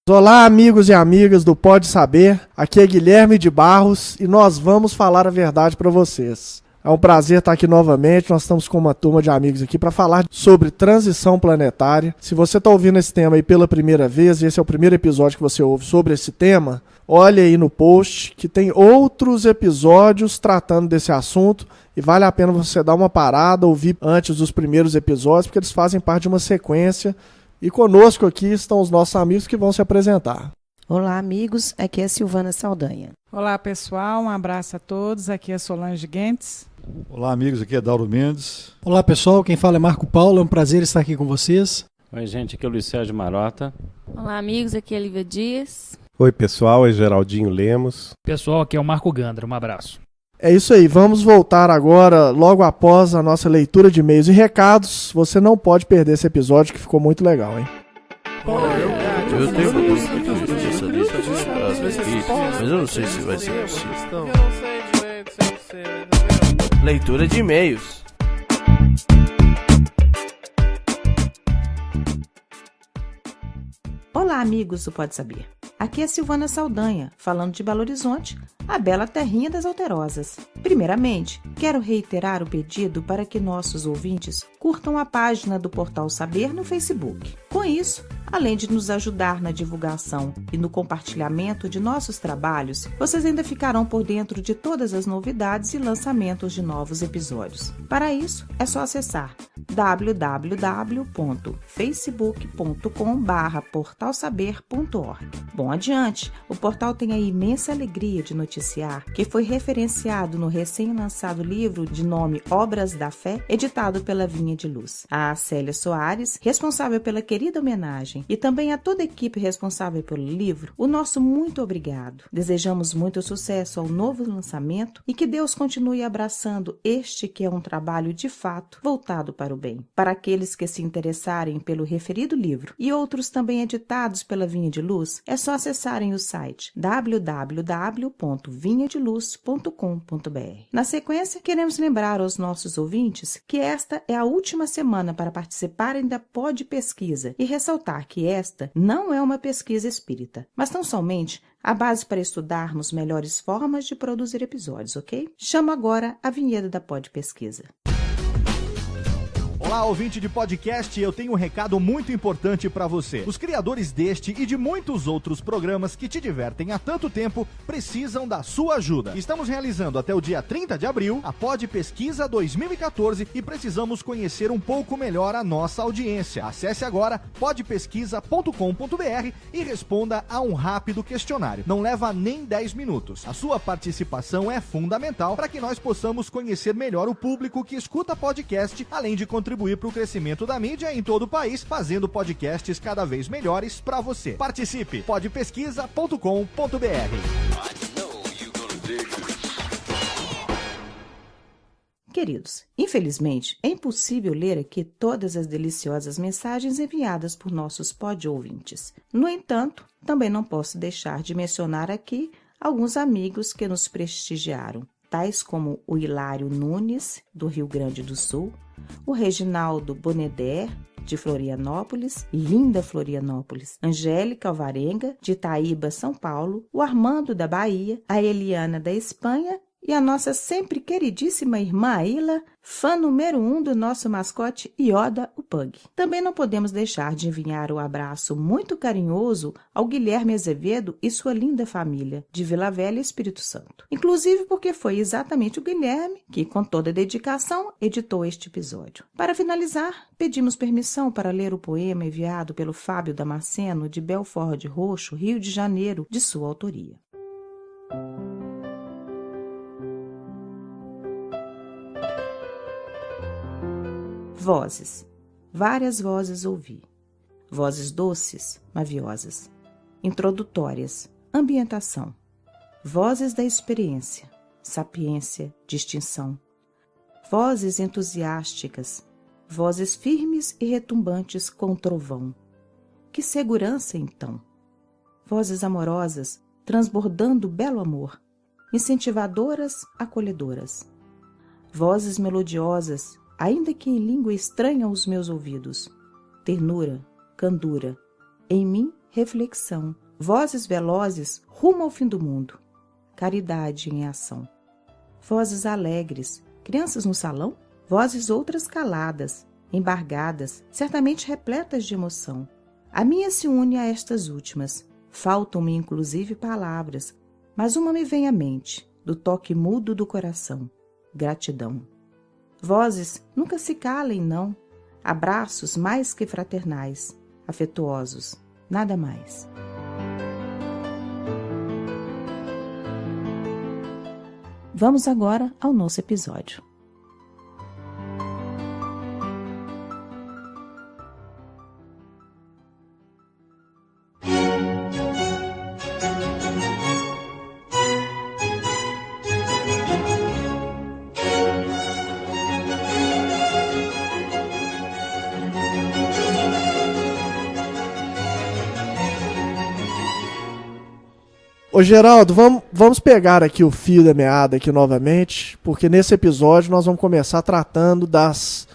Olá, amigos e amigas do Pode Saber, aqui é Guilherme de Barros e nós vamos falar a verdade para vocês. É um prazer estar aqui novamente, nós estamos com uma turma de amigos aqui para falar sobre transição planetária. Se você está ouvindo esse tema aí pela primeira vez, e esse é o primeiro episódio que você ouve sobre esse tema, olha aí no post que tem outros episódios tratando desse assunto e vale a pena você dar uma parada, ouvir antes dos primeiros episódios, porque eles fazem parte de uma sequência. E conosco aqui estão os nossos amigos que vão se apresentar. Olá, amigos. Aqui é Silvana Saldanha. Olá, pessoal. Um abraço a todos. Aqui é Solange Guentes. Olá, amigos. Aqui é Dauro Mendes. Olá, pessoal. Quem fala é Marco Paulo. É um prazer estar aqui com vocês. Oi, gente. Aqui é o Luiz Sérgio Marota. Olá, amigos. Aqui é Lívia Dias. Oi, pessoal. É Geraldinho Lemos. Pessoal, aqui é o Marco Gandra. Um abraço. É isso aí, vamos voltar agora, logo após a nossa leitura de e-mails e recados. Você não pode perder esse episódio que ficou muito legal, hein? Eu tenho uma justiça disso, mas eu não sei se vai ser possível. Leitura de e-mails. Olá, amigos do Pode Saber. Aqui é Silvana Saldanha, falando de Belo Horizonte, a bela terrinha das alterosas. Primeiramente, quero reiterar o pedido para que nossos ouvintes curtam a página do Portal Saber no Facebook. Com isso, além de nos ajudar na divulgação e no compartilhamento de nossos trabalhos, vocês ainda ficarão por dentro de todas as novidades e lançamentos de novos episódios. Para isso, é só acessar www.facebook.com/portalsaber.org. Bom, adiante, o portal tem a imensa alegria de noticiar que foi referenciado no recém-lançado livro de nome Obras da Fé, editado pela Vinha de Luz. A Célia Soares, responsável pela querida homenagem, e também a toda a equipe responsável pelo livro, o nosso muito obrigado. Desejamos muito sucesso ao novo lançamento e que Deus continue abraçando este que é um trabalho de fato voltado para o bem. Para aqueles que se interessarem pelo referido livro e outros também editados pela Vinha de Luz, é só acessarem o site www.vinhadeluz.com.br. Na sequência, queremos lembrar aos nossos ouvintes que esta é a última semana para participarem da Pod Pesquisa e ressaltar que esta não é uma pesquisa espírita, mas tão somente a base para estudarmos melhores formas de produzir episódios, ok? Chamo agora a vinheta da Pod Pesquisa. Olá, ouvinte de podcast, eu tenho um recado muito importante para você. Os criadores deste e de muitos outros programas que te divertem há tanto tempo precisam da sua ajuda. Estamos realizando até o dia 30 de abril a Pod Pesquisa 2014 e precisamos conhecer um pouco melhor a nossa audiência. Acesse agora podpesquisa.com.br e responda a um rápido questionário. Não leva nem 10 minutos. A sua participação é fundamental para que nós possamos conhecer melhor o público que escuta podcast, além de contribuir para o crescimento da mídia em todo o país, fazendo podcasts cada vez melhores para você. Participe! podpesquisa.com.br. Queridos, infelizmente, é impossível ler aqui todas as deliciosas mensagens enviadas por nossos pod-ouvintes. No entanto, também não posso deixar de mencionar aqui alguns amigos que nos prestigiaram, tais como o Hilário Nunes, do Rio Grande do Sul, o Reginaldo Boneder, de Florianópolis, linda Florianópolis, Angélica Alvarenga, de Itaíba, São Paulo, o Armando da Bahia, a Eliana da Espanha e a nossa sempre queridíssima irmã Aila, fã número 1 do nosso mascote Yoda, o Pug. Também não podemos deixar de enviar um abraço muito carinhoso ao Guilherme Azevedo e sua linda família, de Vila Velha, Espírito Santo. Inclusive porque foi exatamente o Guilherme que, com toda dedicação, editou este episódio. Para finalizar, pedimos permissão para ler o poema enviado pelo Fábio Damasceno, de Belford Roxo, Rio de Janeiro, de sua autoria. Vozes. Várias vozes ouvi. Vozes doces, maviosas. Introdutórias. Ambientação. Vozes da experiência. Sapiência, distinção. Vozes entusiásticas. Vozes firmes e retumbantes com trovão. Que segurança, então! Vozes amorosas, transbordando belo amor. Incentivadoras, acolhedoras. Vozes melodiosas, ainda que em língua estranha aos meus ouvidos. Ternura, candura, em mim reflexão, vozes velozes rumo ao fim do mundo, caridade em ação. Vozes alegres, crianças no salão, vozes outras caladas, embargadas, certamente repletas de emoção. A minha se une a estas últimas. Faltam-me inclusive palavras, mas uma me vem à mente, do toque mudo do coração. Gratidão. Vozes nunca se calem, não. Abraços mais que fraternais, afetuosos, nada mais. Vamos agora ao nosso episódio. Ô Geraldo, vamos pegar aqui o fio da meada aqui novamente, porque nesse episódio nós vamos começar tratando das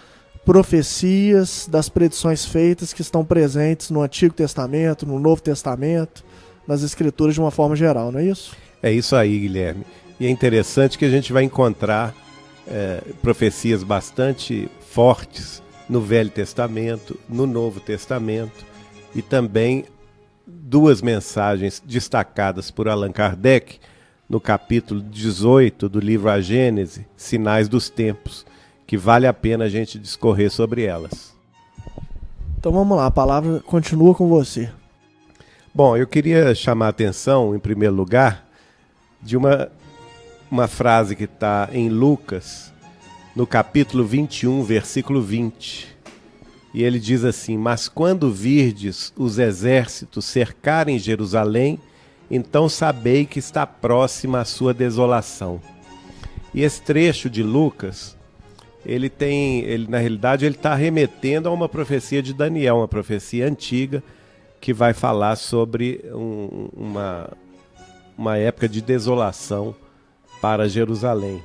profecias, das predições feitas que estão presentes no Antigo Testamento, no Novo Testamento, nas Escrituras de uma forma geral, não é isso? É isso aí, Guilherme. E é interessante que a gente vai encontrar profecias bastante fortes no Velho Testamento, no Novo Testamento, e também duas mensagens destacadas por Allan Kardec no capítulo 18 do livro A Gênese, Sinais dos Tempos, que vale a pena a gente discorrer sobre elas. Então vamos lá, a palavra continua com você. Bom, eu queria chamar a atenção, em primeiro lugar, de uma frase que está em Lucas, no capítulo 21, versículo 20. E ele diz assim: mas quando virdes os exércitos cercarem Jerusalém, então sabei que está próxima a sua desolação. E esse trecho de Lucas, na realidade, ele está remetendo a uma profecia de Daniel, uma profecia antiga, que vai falar sobre uma época de desolação para Jerusalém.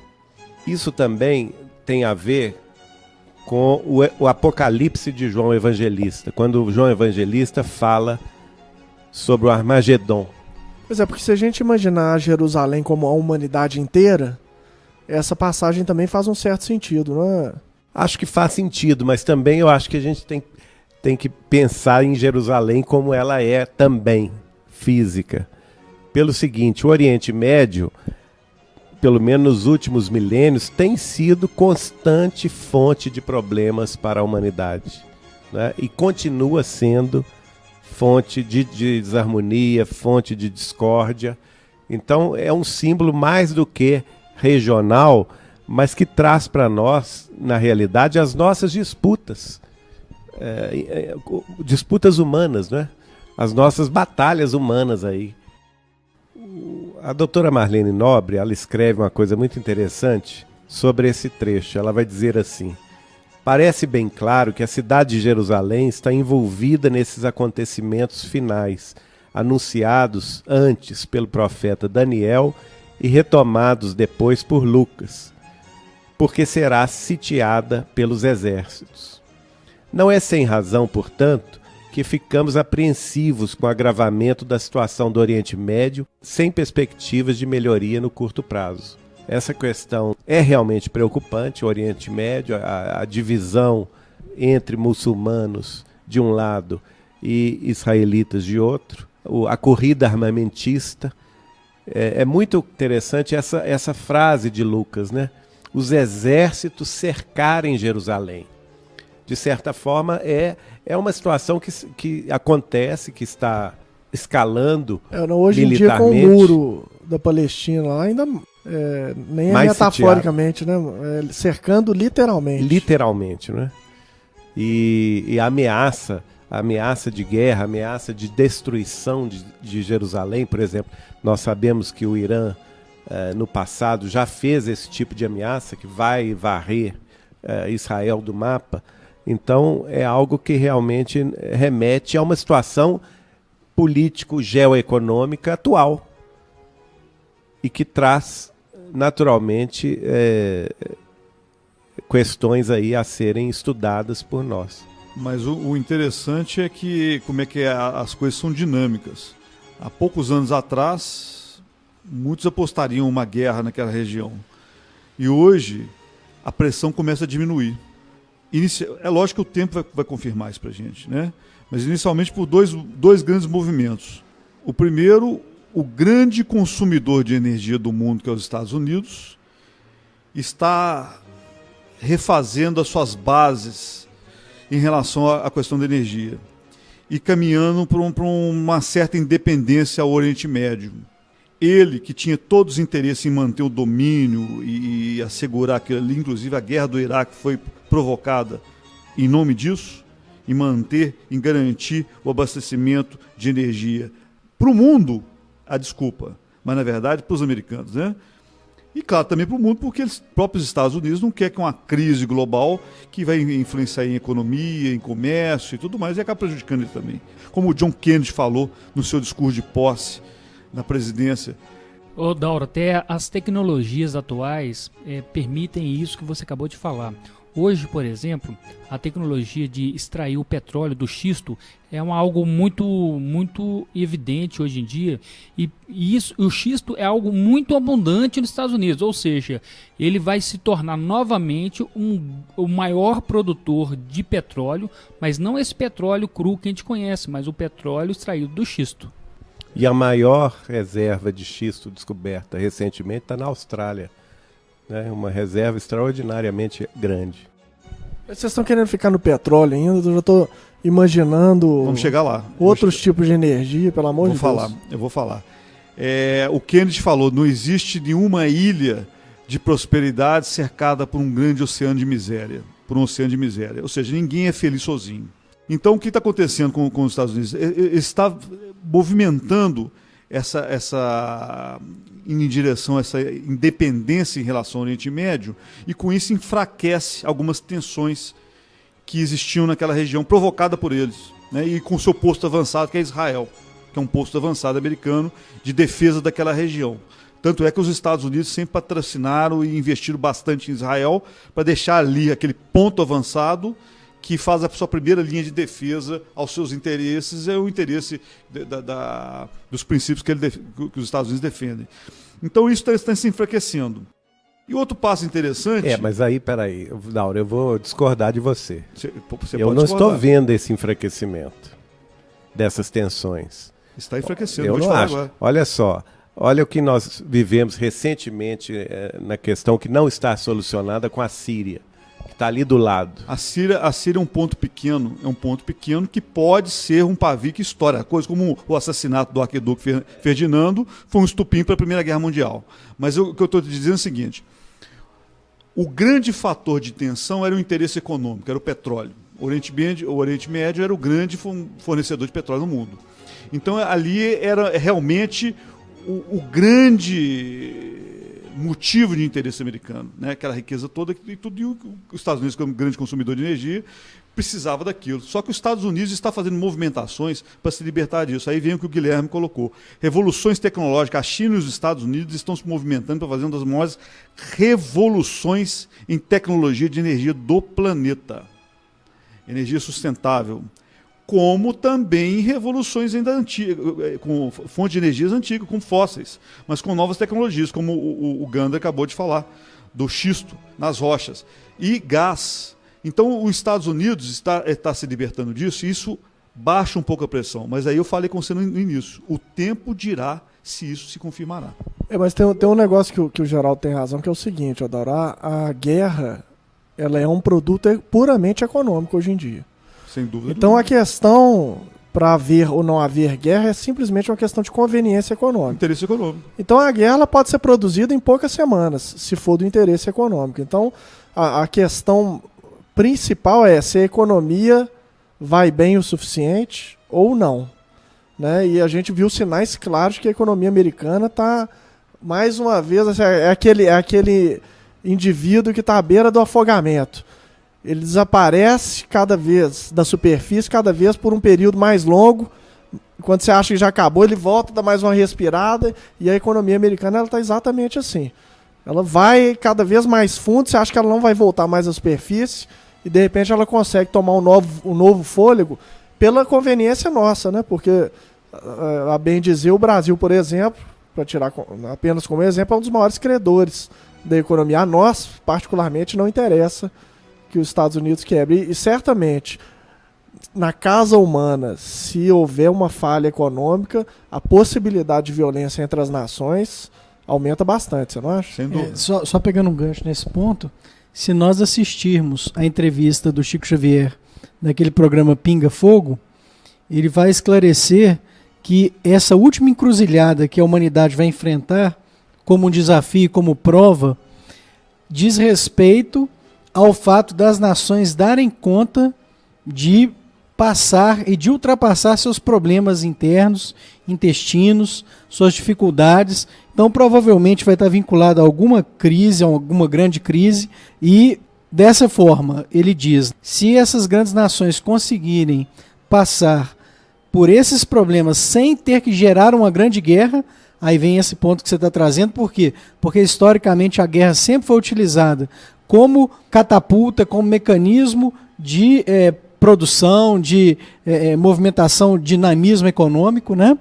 Isso também tem a ver com o Apocalipse de João Evangelista, quando João Evangelista fala sobre o Armagedon. Pois é, porque se a gente imaginar Jerusalém como a humanidade inteira, essa passagem também faz um certo sentido, não é? Acho que faz sentido, mas também eu acho que a gente tem que pensar em Jerusalém como ela é também, física. Pelo seguinte, o Oriente Médio, pelo menos nos últimos milênios, tem sido constante fonte de problemas para a humanidade, né? E continua sendo fonte de desarmonia, fonte de discórdia. Então é um símbolo mais do que regional, mas que traz para nós, na realidade, as nossas disputas, disputas humanas, né? As nossas batalhas humanas aí. A doutora Marlene Nobre, ela escreve uma coisa muito interessante sobre esse trecho. Ela vai dizer assim: parece bem claro que a cidade de Jerusalém está envolvida nesses acontecimentos finais, anunciados antes pelo profeta Daniel e retomados depois por Lucas, porque será sitiada pelos exércitos. Não é sem razão, portanto, que ficamos apreensivos com o agravamento da situação do Oriente Médio, sem perspectivas de melhoria no curto prazo. Essa questão é realmente preocupante, o Oriente Médio, a divisão entre muçulmanos de um lado e israelitas de outro, a corrida armamentista. É muito interessante essa frase de Lucas, né? Os exércitos cercarem Jerusalém. De certa forma, é uma situação que acontece, que está escalando hoje militarmente. Em dia, com o muro da Palestina lá, ainda nem é metaforicamente, né? Cercando literalmente. Literalmente, né? E a ameaça de guerra, a ameaça de destruição de Jerusalém, por exemplo. Nós sabemos que o Irã, no passado, já fez esse tipo de ameaça, que vai varrer Israel do mapa. Então, é algo que realmente remete a uma situação político-geoeconômica atual e que traz, naturalmente, questões aí a serem estudadas por nós. Mas o interessante é que como é que as coisas são dinâmicas. Há poucos anos atrás, muitos apostariam uma guerra naquela região. E hoje, a pressão começa a diminuir. É lógico que o tempo vai confirmar isso para a gente, né? Mas inicialmente por dois grandes movimentos. O primeiro, o grande consumidor de energia do mundo, que é os Estados Unidos, está refazendo as suas bases em relação à questão da energia e caminhando para uma certa independência ao Oriente Médio. Ele, que tinha todos os interesses em manter o domínio e assegurar que ali, inclusive a guerra do Iraque foi provocada em nome disso, em manter, em garantir o abastecimento de energia para o mundo, a desculpa, mas na verdade para os americanos, né? E claro, também para o mundo, porque os próprios Estados Unidos não querem que uma crise global que vai influenciar em economia, em comércio e tudo mais, e acaba prejudicando ele também. Como o John Kennedy falou no seu discurso de posse na presidência. Ô, Dauro, até as tecnologias atuais permitem isso que você acabou de falar. Hoje, por exemplo, a tecnologia de extrair o petróleo do xisto é algo muito evidente hoje em dia, e o xisto é algo muito abundante nos Estados Unidos, ou seja, ele vai se tornar novamente o maior produtor de petróleo, mas não esse petróleo cru que a gente conhece, mas o petróleo extraído do xisto. E a maior reserva de xisto descoberta recentemente está na Austrália. Uma reserva extraordinariamente grande. Vocês estão querendo ficar no petróleo ainda? Eu já estou imaginando. Vamos chegar lá. Outros tipos de energia, pelo amor de Deus. Eu vou falar. O Kennedy falou: não existe nenhuma ilha de prosperidade cercada por um grande oceano de miséria. Ou seja, ninguém é feliz sozinho. Então, o que está acontecendo com os Estados Unidos? Ele está movimentando em direção a essa independência em relação ao Oriente Médio, e com isso enfraquece algumas tensões que existiam naquela região, provocada por eles, né? E com o seu posto avançado, que é Israel, que é um posto avançado americano de defesa daquela região. Tanto é que os Estados Unidos sempre patrocinaram e investiram bastante em Israel para deixar ali aquele ponto avançado que faz a sua primeira linha de defesa aos seus interesses, é o interesse dos princípios que os Estados Unidos defendem. Então isso está se enfraquecendo. E outro passo interessante... Mas aí, peraí, Dauro, eu vou discordar de você. Eu não estou vendo esse enfraquecimento dessas tensões. Está enfraquecendo, eu vou te não falar acho. agora. Olha só, olha o que nós vivemos recentemente na questão que não está solucionada com a Síria. Está ali do lado. A Síria é um ponto pequeno, que pode ser um pavio que estoura. Coisa como o assassinato do arquiduque Ferdinando foi um estupim para a Primeira Guerra Mundial. Mas o que eu estou te dizendo é o seguinte: o grande fator de tensão era o interesse econômico, era o petróleo. O Oriente Médio era o grande fornecedor de petróleo no mundo. Então ali era realmente o grande motivo de interesse americano, né? Aquela riqueza toda e os Estados Unidos, como grande consumidor de energia, precisava daquilo. Só que os Estados Unidos está fazendo movimentações para se libertar disso. Aí vem o que o Guilherme colocou. Revoluções tecnológicas. A China e os Estados Unidos estão se movimentando para fazer uma das maiores revoluções em tecnologia de energia do planeta. Energia sustentável. Como também em revoluções ainda antigas, com fontes de energias antigas, com fósseis, mas com novas tecnologias, como o Gandra acabou de falar, do xisto nas rochas. E gás. Então, os Estados Unidos está se libertando disso, e isso baixa um pouco a pressão. Mas aí eu falei com você no início, o tempo dirá se isso se confirmará. Mas tem um negócio que o Geraldo tem razão, que é o seguinte, Adoro, a guerra ela é um produto puramente econômico hoje em dia. Sem dúvida. Então a questão para haver ou não haver guerra é simplesmente uma questão de conveniência econômica. Interesse econômico. Então a guerra ela pode ser produzida em poucas semanas, se for do interesse econômico. Então a questão principal é se a economia vai bem o suficiente ou não. Né? E a gente viu sinais claros de que a economia americana está, mais uma vez, é aquele indivíduo que está à beira do afogamento. Ele desaparece cada vez da superfície, cada vez por um período mais longo. Quando você acha que já acabou, ele volta, dá mais uma respirada. E a economia americana está exatamente assim. Ela vai cada vez mais fundo, você acha que ela não vai voltar mais à superfície. e de repente ela consegue tomar um novo fôlego pela conveniência nossa, né? Porque, a bem dizer, o Brasil, por exemplo, para tirar apenas como exemplo, é um dos maiores credores da economia. A nós, particularmente, não interessa que os Estados Unidos quebrem. E certamente, na casa humana, se houver uma falha econômica, a possibilidade de violência entre as nações aumenta bastante, você não acha? Sem dúvida. Só pegando um gancho nesse ponto, se nós assistirmos a entrevista do Chico Xavier naquele programa Pinga Fogo, ele vai esclarecer que essa última encruzilhada que a humanidade vai enfrentar como um desafio, como prova, diz respeito ao fato das nações darem conta de passar e de ultrapassar seus problemas internos, intestinos, suas dificuldades. Então, provavelmente vai estar vinculado a alguma crise, a alguma grande crise, e dessa forma, ele diz, se essas grandes nações conseguirem passar por esses problemas sem ter que gerar uma grande guerra, aí vem esse ponto que você está trazendo. Por quê? Porque historicamente a guerra sempre foi utilizada como catapulta, como mecanismo de produção, de movimentação, dinamismo econômico, né?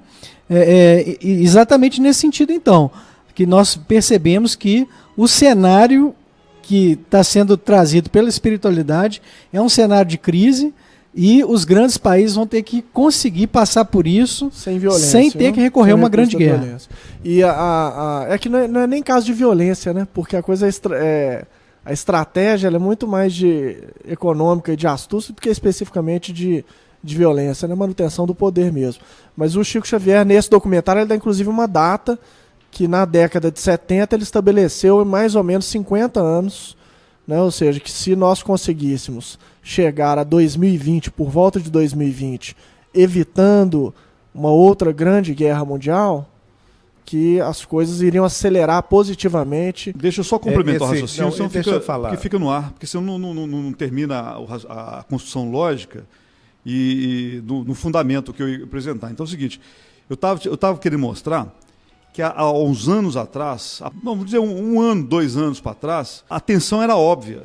Exatamente nesse sentido, então, que nós percebemos que o cenário que está sendo trazido pela espiritualidade é um cenário de crise, e os grandes países vão ter que conseguir passar por isso sem violência, sem ter que recorrer a uma grande guerra. E é que não é nem caso de violência, né? Porque a coisa a estratégia ela é muito mais de econômica e de astúcia do que especificamente de violência, né? Manutenção do poder mesmo. Mas o Chico Xavier, nesse documentário, ele dá inclusive uma data que na década de 70 ele estabeleceu em mais ou menos 50 anos, né? Ou seja, que se nós conseguíssemos chegar a 2020, por volta de 2020, evitando uma outra grande guerra mundial, que as coisas iriam acelerar positivamente. Deixa eu só complementar o raciocínio, senão que fica no ar, porque senão não termina a construção lógica e no fundamento que eu ia apresentar. Então é o seguinte, eu estava querendo mostrar que há uns anos atrás, vamos dizer um ano, 2 anos para trás, a tensão era óbvia.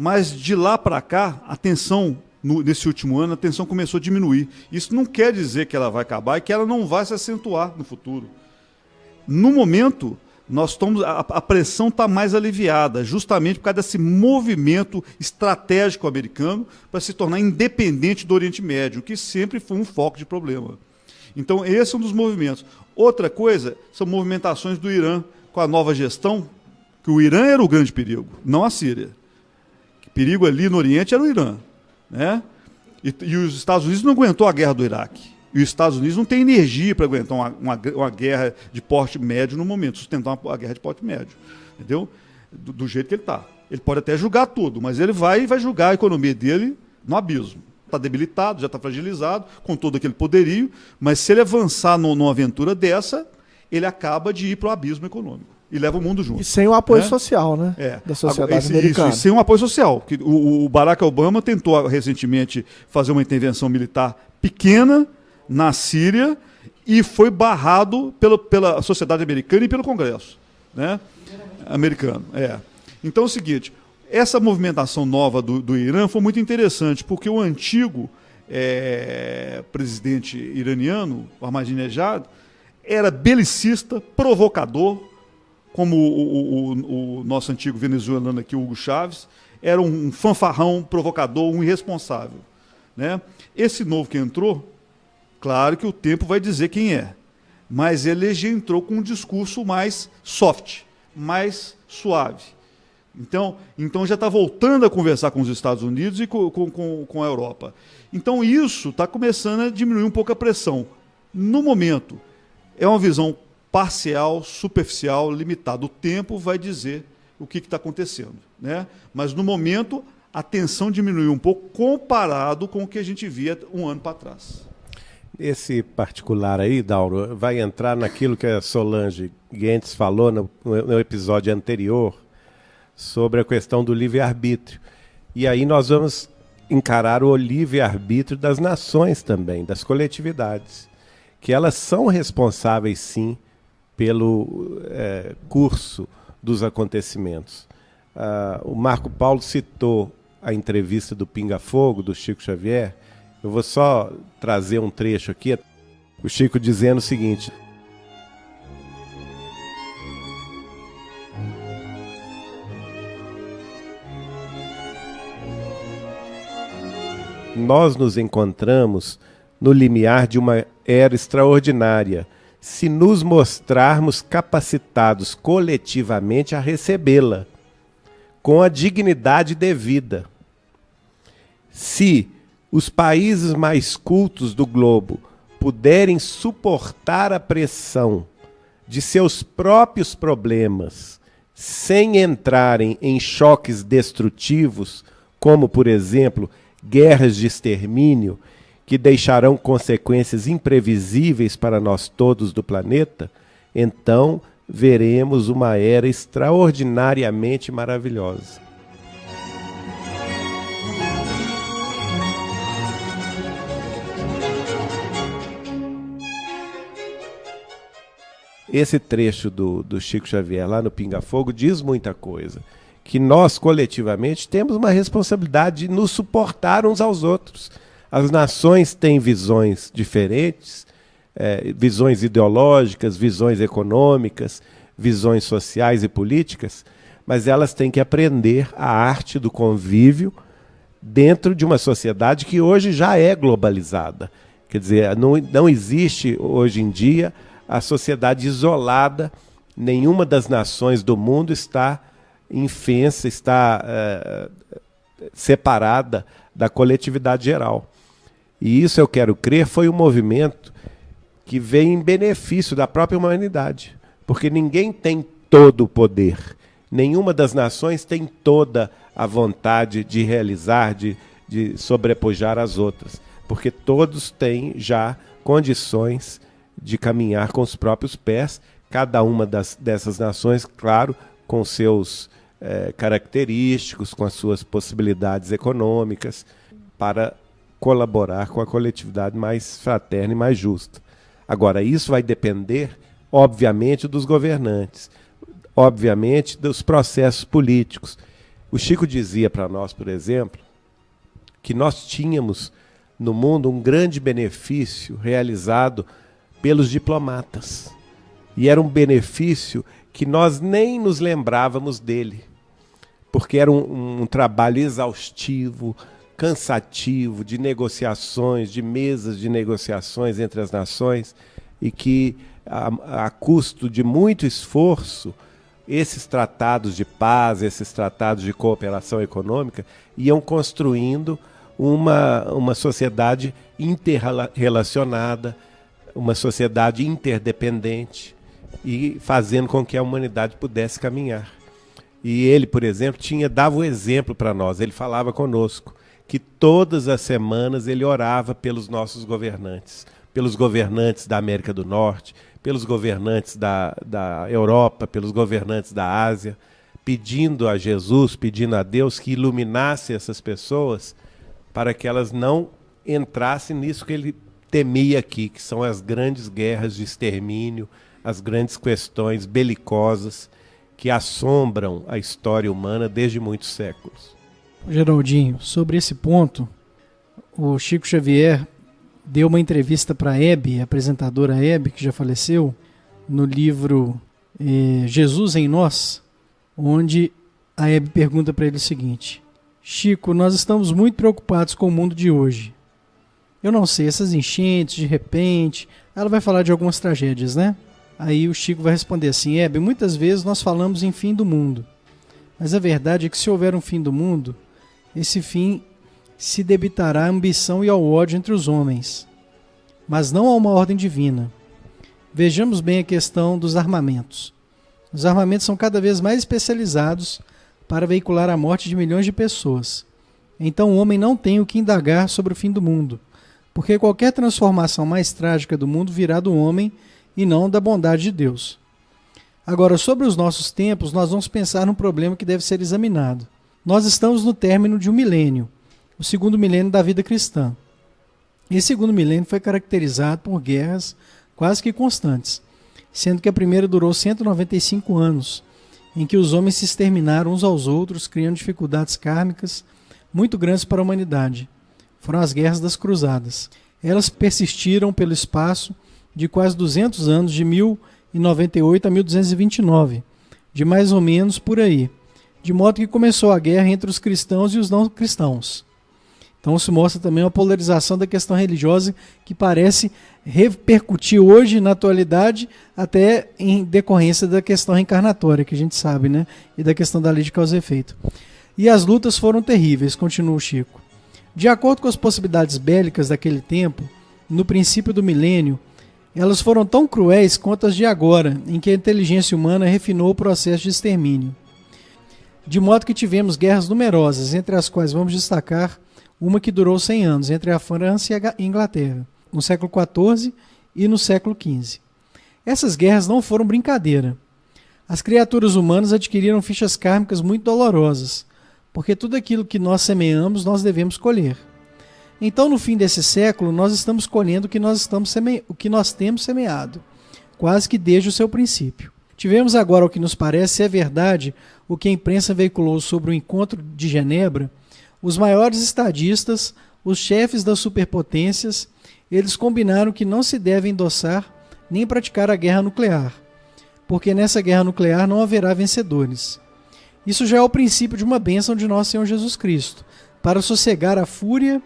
Mas de lá para cá, a tensão, nesse último ano, a tensão começou a diminuir. Isso não quer dizer que ela vai acabar e que ela não vai se acentuar no futuro. No momento, a pressão está mais aliviada, justamente por causa desse movimento estratégico americano para se tornar independente do Oriente Médio, que sempre foi um foco de problema. Então, esse é um dos movimentos. Outra coisa são movimentações do Irã com a nova gestão, que o Irã era o grande perigo, não a Síria. O perigo ali no Oriente era o Irã, né? E os Estados Unidos não aguentou a guerra do Iraque. E os Estados Unidos não têm energia para aguentar uma guerra de porte médio no momento, sustentar uma guerra de porte médio. Entendeu? Do jeito que ele está. Ele pode até julgar tudo, mas ele vai julgar a economia dele no abismo. Está debilitado, já está fragilizado, com todo aquele poderio, mas se ele avançar numa aventura dessa, ele acaba de ir para o abismo econômico. E leva o mundo junto. E sem o apoio social, né? Da sociedade americana. Isso, e sem um apoio social. O Barack Obama tentou recentemente fazer uma intervenção militar pequena na Síria e foi barrado pela sociedade americana e pelo Congresso, né? Americano. Então é o seguinte, essa movimentação nova do Irã foi muito interessante, porque o antigo presidente iraniano, o Ahmadinejad, era belicista, provocador, como o nosso antigo venezuelano aqui, Hugo Chávez, era um fanfarrão, provocador, um irresponsável, né? Esse novo que entrou, claro que o tempo vai dizer quem é, mas ele já entrou com um discurso mais soft, mais suave. Então já está voltando a conversar com os Estados Unidos e com a Europa. Então isso está começando a diminuir um pouco a pressão. No momento, é uma visão parcial, superficial, limitada. O tempo vai dizer o que está acontecendo, né? Mas no momento a tensão diminuiu um pouco comparado com o que a gente via um ano para trás. Esse particular aí, Dauro, vai entrar naquilo que a Solange Guentes falou no episódio anterior sobre a questão do livre-arbítrio. E aí nós vamos encarar o livre-arbítrio das nações também, das coletividades, que elas são responsáveis, sim, pelo curso dos acontecimentos. O Marco Paulo citou a entrevista do Pinga Fogo, do Chico Xavier, eu vou só trazer um trecho aqui. O Chico dizendo o seguinte: nós nos encontramos no limiar de uma era extraordinária, se nos mostrarmos capacitados coletivamente a recebê-la, com a dignidade devida. Se os países mais cultos do globo puderem suportar a pressão de seus próprios problemas, sem entrarem em choques destrutivos, como, por exemplo, guerras de extermínio, que deixarão consequências imprevisíveis para nós todos do planeta, então veremos uma era extraordinariamente maravilhosa. Esse trecho do Chico Xavier lá no Pinga Fogo diz muita coisa. Que nós, coletivamente, temos uma responsabilidade de nos suportar uns aos outros. As nações têm visões diferentes, visões ideológicas, visões econômicas, visões sociais e políticas, mas elas têm que aprender a arte do convívio dentro de uma sociedade que hoje já é globalizada. Quer dizer, não existe hoje em dia a sociedade isolada, nenhuma das nações do mundo está infensa, está separada da coletividade geral. E isso, eu quero crer, foi um movimento que veio em benefício da própria humanidade, porque ninguém tem todo o poder, nenhuma das nações tem toda a vontade de realizar, de sobrepujar as outras, porque todos têm já condições de caminhar com os próprios pés, cada uma dessas nações, claro, com seus característicos, com as suas possibilidades econômicas, para colaborar com a coletividade mais fraterna e mais justa. Agora, isso vai depender, obviamente, dos governantes, obviamente, dos processos políticos. O Chico dizia para nós, por exemplo, que nós tínhamos no mundo um grande benefício realizado pelos diplomatas. E era um benefício que nós nem nos lembrávamos dele, porque era um trabalho exaustivo, cansativo, de negociações, de mesas de negociações entre as nações, e que, a custo de muito esforço, esses tratados de paz, esses tratados de cooperação econômica, iam construindo uma sociedade interrelacionada, uma sociedade interdependente, e fazendo com que a humanidade pudesse caminhar. E ele, por exemplo, dava o exemplo para nós, ele falava conosco, que todas as semanas ele orava pelos nossos governantes, pelos governantes da América do Norte, pelos governantes da Europa, pelos governantes da Ásia, pedindo a Jesus, pedindo a Deus que iluminasse essas pessoas para que elas não entrassem nisso que ele temia aqui, que são as grandes guerras de extermínio, as grandes questões belicosas que assombram a história humana desde muitos séculos. Geraldinho, sobre esse ponto, o Chico Xavier deu uma entrevista para a Hebe, a apresentadora Hebe, que já faleceu, no livro Jesus em Nós, onde a Hebe pergunta para ele o seguinte: Chico, nós estamos muito preocupados com o mundo de hoje. Eu não sei, essas enchentes, de repente... Ela vai falar de algumas tragédias, né? Aí o Chico vai responder assim: Hebe, muitas vezes nós falamos em fim do mundo. Mas a verdade é que se houver um fim do mundo, esse fim se debitará à ambição e ao ódio entre os homens, mas não a uma ordem divina. Vejamos bem a questão dos armamentos. Os armamentos são cada vez mais especializados para veicular a morte de milhões de pessoas. Então o homem não tem o que indagar sobre o fim do mundo, porque qualquer transformação mais trágica do mundo virá do homem e não da bondade de Deus. Agora, sobre os nossos tempos, nós vamos pensar num problema que deve ser examinado. Nós estamos no término de um milênio, o segundo milênio da vida cristã. Esse segundo milênio foi caracterizado por guerras quase que constantes, sendo que a primeira durou 195 anos, em que os homens se exterminaram uns aos outros, criando dificuldades kármicas muito grandes para a humanidade. Foram as guerras das cruzadas. Elas persistiram pelo espaço de quase 200 anos, de 1098 a 1229, de mais ou menos por aí. De modo que começou a guerra entre os cristãos e os não cristãos. Então se mostra também uma polarização da questão religiosa que parece repercutir hoje na atualidade, até em decorrência da questão reencarnatória, que a gente sabe, né? E da questão da lei de causa e efeito. E as lutas foram terríveis, continua o Chico. De acordo com as possibilidades bélicas daquele tempo, no princípio do milênio, elas foram tão cruéis quanto as de agora, em que a inteligência humana refinou o processo de extermínio. De modo que tivemos guerras numerosas, entre as quais vamos destacar uma que durou 100 anos, entre a França e a Inglaterra, no século XIV e no século XV. Essas guerras não foram brincadeira. As criaturas humanas adquiriram fichas kármicas muito dolorosas, porque tudo aquilo que nós semeamos, nós devemos colher. Então, no fim desse século, nós estamos colhendo o que nós temos semeado, quase que desde o seu princípio. Tivemos agora, o que nos parece ser verdade, o que a imprensa veiculou sobre o encontro de Genebra. Os maiores estadistas, os chefes das superpotências, eles combinaram que não se deve endossar nem praticar a guerra nuclear, porque nessa guerra nuclear não haverá vencedores. Isso já é o princípio de uma bênção de nosso Senhor Jesus Cristo, para sossegar a fúria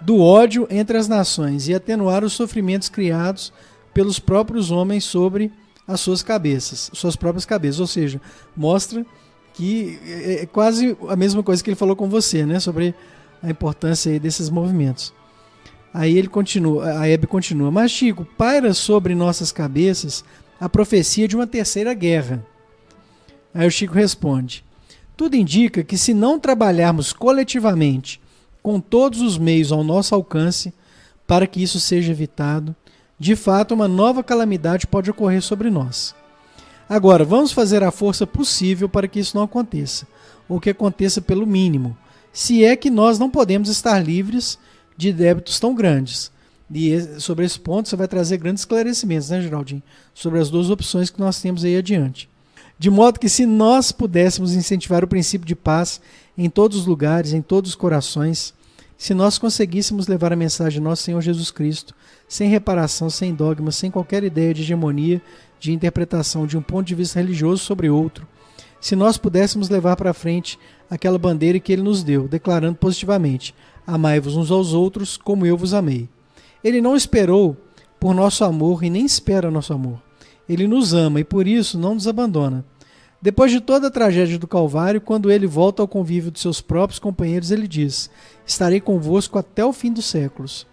do ódio entre as nações e atenuar os sofrimentos criados pelos próprios homens sobre as suas próprias cabeças. Ou seja, mostra que é quase a mesma coisa que ele falou com você, né, sobre a importância aí desses movimentos. Aí ele continua, a Hebe continua: mas Chico, paira sobre nossas cabeças a profecia de uma terceira guerra. Aí o Chico responde: tudo indica que se não trabalharmos coletivamente com todos os meios ao nosso alcance para que isso seja evitado, de fato uma nova calamidade pode ocorrer sobre nós. Agora, vamos fazer a força possível para que isso não aconteça, ou que aconteça pelo mínimo, se é que nós não podemos estar livres de débitos tão grandes. E sobre esse ponto você vai trazer grandes esclarecimentos, né, Geraldinho? Sobre as duas opções que nós temos aí adiante. De modo que se nós pudéssemos incentivar o princípio de paz em todos os lugares, em todos os corações, se nós conseguíssemos levar a mensagem de nosso Senhor Jesus Cristo, sem reparação, sem dogma, sem qualquer ideia de hegemonia, de interpretação de um ponto de vista religioso sobre outro, se nós pudéssemos levar para frente aquela bandeira que ele nos deu, declarando positivamente: amai-vos uns aos outros como eu vos amei. Ele não esperou por nosso amor e nem espera nosso amor. Ele nos ama e por isso não nos abandona. Depois de toda a tragédia do Calvário, quando ele volta ao convívio de seus próprios companheiros, ele diz: estarei convosco até o fim dos séculos.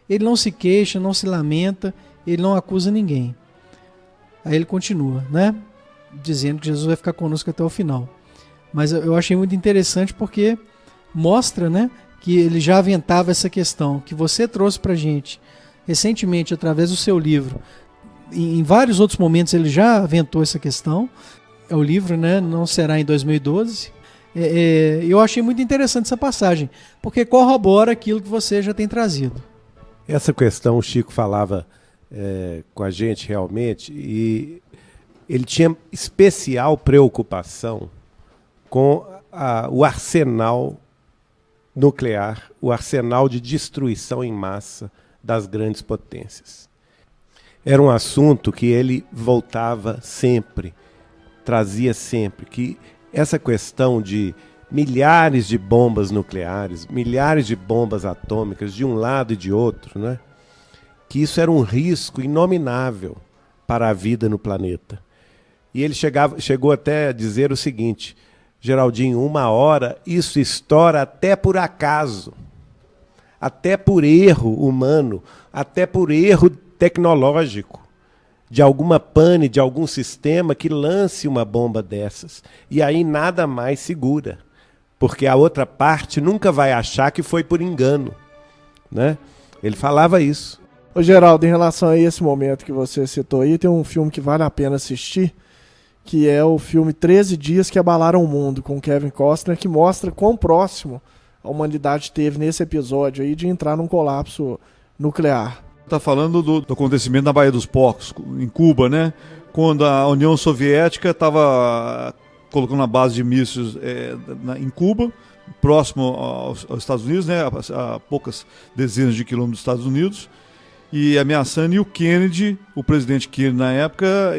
Ele não se queixa, não se lamenta, ele não acusa ninguém. Aí ele continua, né, dizendo que Jesus vai ficar conosco até o final. Mas eu achei muito interessante porque mostra, né, que ele já aventava essa questão que você trouxe para a gente recentemente através do seu livro. Em vários outros momentos ele já aventou essa questão. É o livro, né, Não Será em 2012. Eu achei muito interessante essa passagem, porque corrobora aquilo que você já tem trazido. Essa questão o Chico falava com a gente realmente, e ele tinha especial preocupação com o arsenal nuclear, o arsenal de destruição em massa das grandes potências. Era um assunto que ele voltava sempre, trazia sempre, que essa questão de milhares de bombas nucleares, milhares de bombas atômicas de um lado e de outro, né? Que isso era um risco inominável para a vida no planeta. E ele chegou até a dizer o seguinte: Geraldinho, uma hora isso estoura até por acaso, até por erro humano, até por erro tecnológico, de alguma pane, de algum sistema que lance uma bomba dessas. E aí nada mais segura, porque a outra parte nunca vai achar que foi por engano, né? Ele falava isso. Ô Geraldo, em relação a esse momento que você citou aí, tem um filme que vale a pena assistir, que é o filme 13 Dias que Abalaram o Mundo, com Kevin Costner, que mostra quão próximo a humanidade teve nesse episódio aí de entrar num colapso nuclear. Está falando do acontecimento na Baía dos Porcos, em Cuba, né? Quando a União Soviética estava colocando uma base de mísseis em Cuba, próximo aos Estados Unidos, né, a poucas dezenas de quilômetros dos Estados Unidos, e ameaçando, e o Kennedy, o presidente Kennedy na época,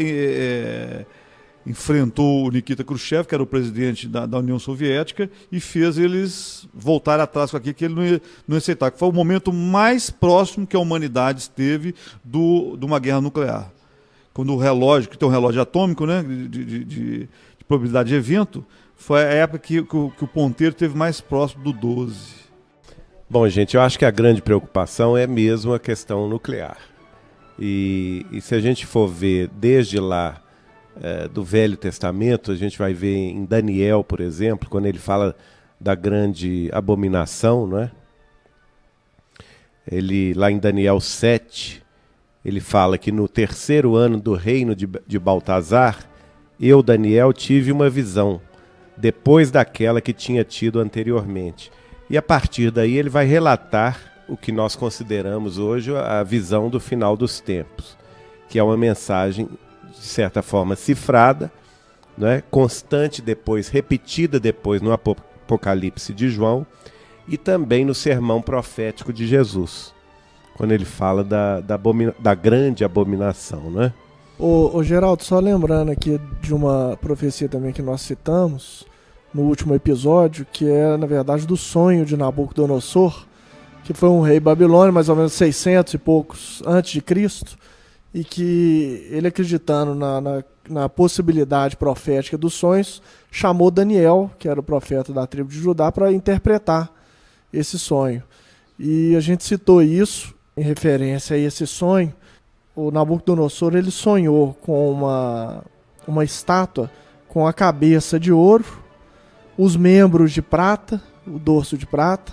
enfrentou o Nikita Khrushchev, que era o presidente da União Soviética, e fez eles voltar atrás com aquilo que ele não ia aceitar, que foi o momento mais próximo que a humanidade esteve de uma guerra nuclear. Quando o relógio, que tem um relógio atômico, né, de probabilidade de evento, foi a época que o ponteiro esteve mais próximo do 12. Bom, gente, eu acho que a grande preocupação é mesmo a questão nuclear. E se a gente for ver desde lá, do Velho Testamento, a gente vai ver em Daniel, por exemplo, quando ele fala da grande abominação, não é? Lá em Daniel 7, ele fala que no 3º ano do reino de Baltazar, eu, Daniel, tive uma visão, depois daquela que tinha tido anteriormente. E a partir daí ele vai relatar o que nós consideramos hoje a visão do final dos tempos, que é uma mensagem, de certa forma, cifrada, né, constante depois, repetida depois no Apocalipse de João e também no sermão profético de Jesus, quando ele fala da grande abominação, né? Ô Geraldo, só lembrando aqui de uma profecia também que nós citamos no último episódio, que é, na verdade, do sonho de Nabucodonosor, que foi um rei babilônio, mais ou menos 600 e poucos antes de Cristo, e que ele, acreditando na possibilidade profética dos sonhos, chamou Daniel, que era o profeta da tribo de Judá, para interpretar esse sonho. E a gente citou isso em referência a esse sonho. O Nabucodonosor, ele sonhou com uma estátua com a cabeça de ouro, os membros de prata, o dorso de prata,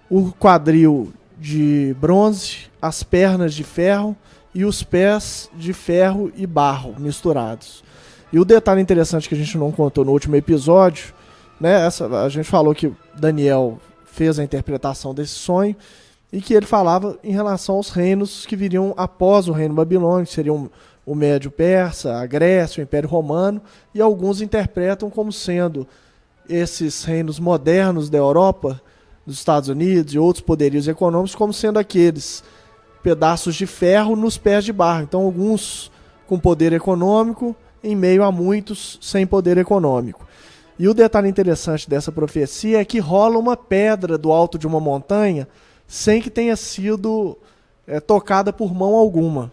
o quadril de bronze, as pernas de ferro e os pés de ferro e barro misturados. E o detalhe interessante que a gente não contou no último episódio, né, a gente falou que Daniel fez a interpretação desse sonho e que ele falava em relação aos reinos que viriam após o reino babilônico, que seriam o Médio Persa, a Grécia, o Império Romano, e alguns interpretam como sendo esses reinos modernos da Europa, dos Estados Unidos e outros poderios econômicos, como sendo aqueles pedaços de ferro nos pés de barro. Então, alguns com poder econômico, em meio a muitos sem poder econômico. E o detalhe interessante dessa profecia é que rola uma pedra do alto de uma montanha sem que tenha sido tocada por mão alguma.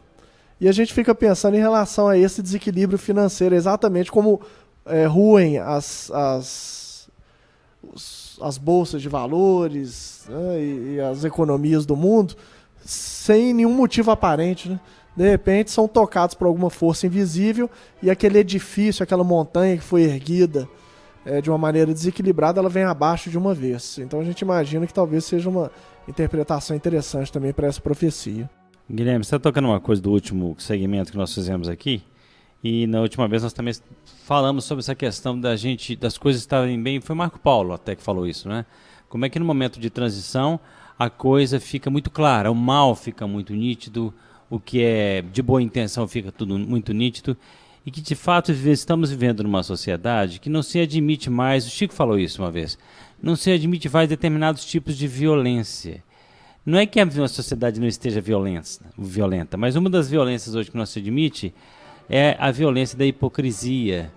E a gente fica pensando em relação a esse desequilíbrio financeiro, exatamente como ruem as bolsas de valores, né, e as economias do mundo, sem nenhum motivo aparente, né? De repente são tocados por alguma força invisível e aquele edifício, aquela montanha que foi erguida de uma maneira desequilibrada, ela vem abaixo de uma vez. Então a gente imagina que talvez seja uma interpretação interessante também para essa profecia. Guilherme, você está tocando uma coisa do último segmento que nós fizemos aqui, e na última vez nós também falamos sobre essa questão das coisas estarem bem, foi Marco Paulo até que falou isso, né? Como é que no momento de transição a coisa fica muito clara, o mal fica muito nítido, o que é de boa intenção fica tudo muito nítido, e que de fato estamos vivendo numa sociedade que não se admite mais, o Chico falou isso uma vez, não se admite mais determinados tipos de violência. Não é que a sociedade não esteja violenta, mas uma das violências hoje que não se admite é a violência da hipocrisia,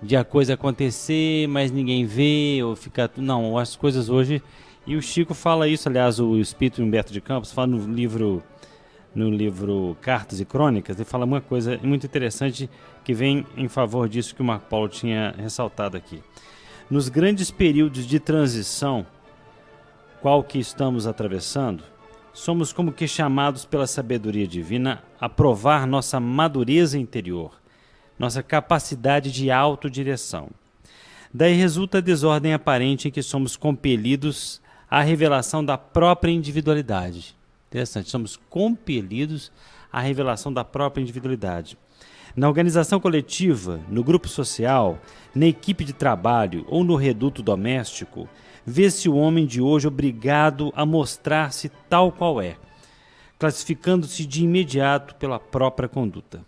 de a coisa acontecer, mas ninguém vê, ou ficar... Não, as coisas hoje... E o Chico fala isso, aliás, o espírito Humberto de Campos fala no livro Cartas e Crônicas, ele fala uma coisa muito interessante que vem em favor disso que o Marco Paulo tinha ressaltado aqui. Nos grandes períodos de transição, qual que estamos atravessando, somos como que chamados pela sabedoria divina a provar nossa madureza interior, nossa capacidade de autodireção. Daí resulta a desordem aparente em que somos compelidos à revelação da própria individualidade. Interessante, somos compelidos à revelação da própria individualidade. Na organização coletiva, no grupo social, na equipe de trabalho ou no reduto doméstico, vê-se o homem de hoje obrigado a mostrar-se tal qual é, classificando-se de imediato pela própria conduta.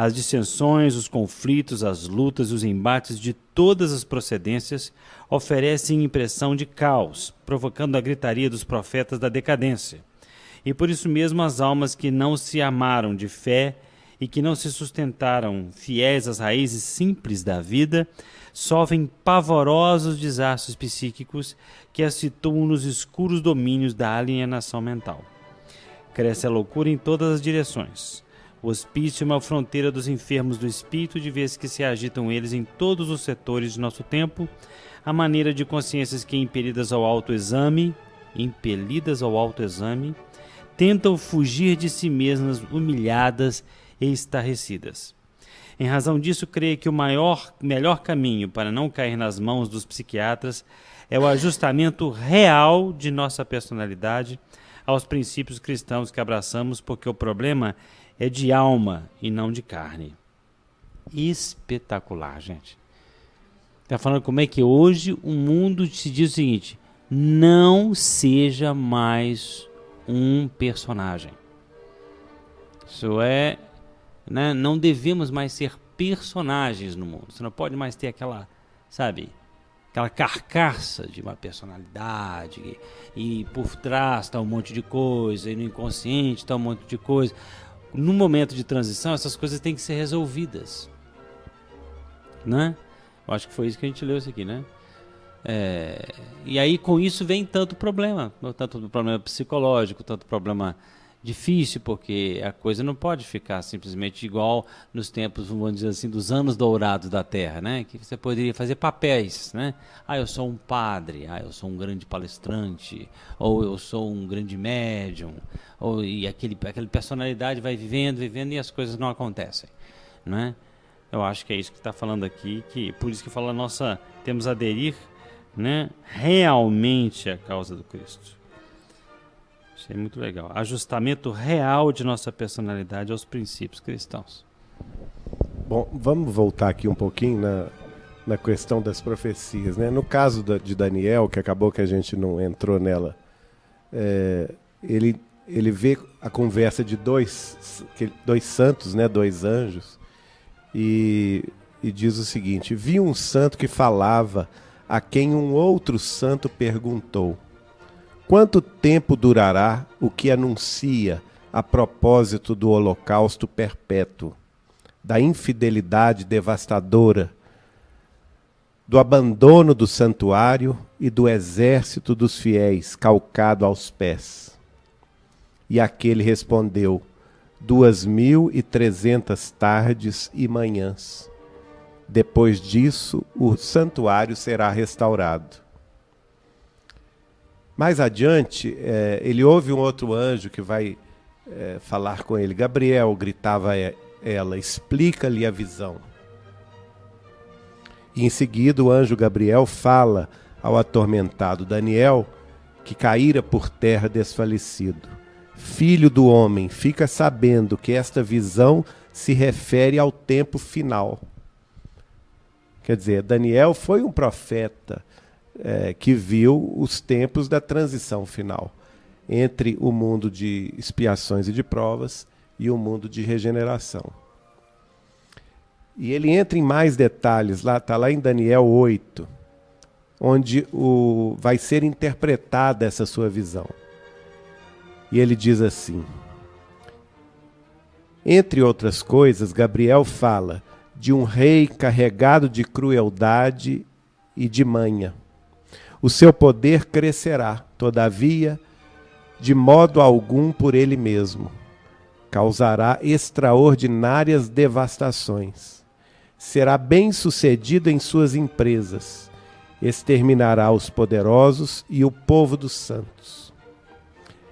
As dissensões, os conflitos, as lutas e os embates de todas as procedências oferecem impressão de caos, provocando a gritaria dos profetas da decadência. E por isso mesmo as almas que não se armaram de fé e que não se sustentaram fiéis às raízes simples da vida, sofrem pavorosos desastres psíquicos que as situam nos escuros domínios da alienação mental. Cresce a loucura em todas as direções. O hospício é uma fronteira dos enfermos do espírito, de vez que se agitam eles em todos os setores de nosso tempo, à maneira de consciências que, impelidas ao autoexame, tentam fugir de si mesmas humilhadas e estarrecidas. Em razão disso, creio que o melhor caminho para não cair nas mãos dos psiquiatras é o ajustamento real de nossa personalidade aos princípios cristãos que abraçamos, porque o problema é de alma e não de carne. Espetacular, gente. Está falando como é que hoje o mundo se diz o seguinte: não seja mais um personagem. Isso é, né, não devemos mais ser personagens no mundo. Você não pode mais ter aquela, sabe, aquela carcaça de uma personalidade e por trás está um monte de coisa e no inconsciente está um monte de coisa. No momento de transição, essas coisas têm que ser resolvidas, né? Eu acho que foi isso que a gente leu isso aqui, né? E aí com isso vem tanto problema psicológico, tanto problema difícil, porque a coisa não pode ficar simplesmente igual nos tempos, vamos dizer assim, dos anos dourados da Terra, né? Que você poderia fazer papéis, né? Eu sou um padre, eu sou um grande palestrante, ou eu sou um grande médium, e aquela personalidade vai vivendo e as coisas não acontecem, né? Eu acho que é isso que está falando aqui, que por isso que fala temos a aderir, né, realmente à causa do Cristo. Achei muito legal. Ajustamento real de nossa personalidade aos princípios cristãos. Bom, vamos voltar aqui um pouquinho na questão das profecias, né? No caso de Daniel, que acabou que a gente não entrou nela, ele vê a conversa de dois santos, né, dois anjos, e diz o seguinte: vi um santo que falava, a quem um outro santo perguntou: quanto tempo durará o que anuncia a propósito do holocausto perpétuo, da infidelidade devastadora, do abandono do santuário e do exército dos fiéis calcado aos pés? E aquele respondeu: 2.300 tardes e manhãs. Depois disso, o santuário será restaurado. Mais adiante, ele ouve um outro anjo que vai falar com ele. Gabriel, gritava ela, explica-lhe a visão. E em seguida o anjo Gabriel fala ao atormentado Daniel, que caíra por terra desfalecido: filho do homem, fica sabendo que esta visão se refere ao tempo final. Quer dizer, Daniel foi um profeta que viu os tempos da transição final entre o mundo de expiações e de provas e o mundo de regeneração. E ele entra em mais detalhes, está lá em Daniel 8, onde vai ser interpretada essa sua visão. E ele diz assim: entre outras coisas, Gabriel fala de um rei carregado de crueldade e de manha. O seu poder crescerá, todavia, de modo algum por ele mesmo. Causará extraordinárias devastações. Será bem-sucedido em suas empresas. Exterminará os poderosos e o povo dos santos.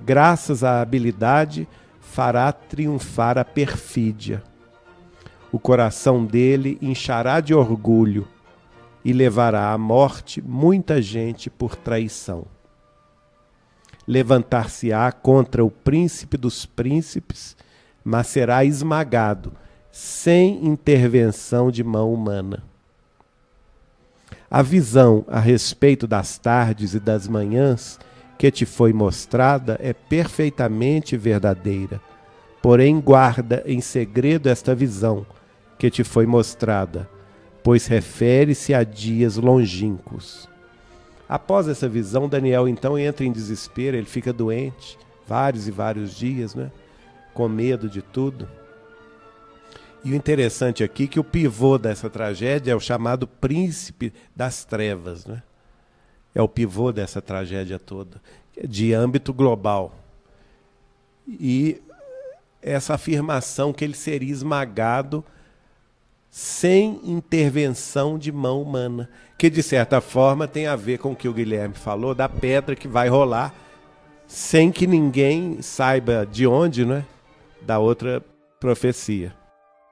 Graças à habilidade, fará triunfar a perfídia. O coração dele inchará de orgulho e levará à morte muita gente por traição. Levantar-se-á contra o príncipe dos príncipes, mas será esmagado, sem intervenção de mão humana. A visão a respeito das tardes e das manhãs que te foi mostrada é perfeitamente verdadeira, porém guarda em segredo esta visão que te foi mostrada, pois refere-se a dias longínquos. Após essa visão, Daniel então entra em desespero, ele fica doente, vários e vários dias, né? Com medo de tudo. E o interessante aqui é que o pivô dessa tragédia é o chamado príncipe das trevas, né? É o pivô dessa tragédia toda, de âmbito global. E essa afirmação que ele seria esmagado sem intervenção de mão humana, que de certa forma tem a ver com o que o Guilherme falou, da pedra que vai rolar sem que ninguém saiba de onde, né? Da outra profecia.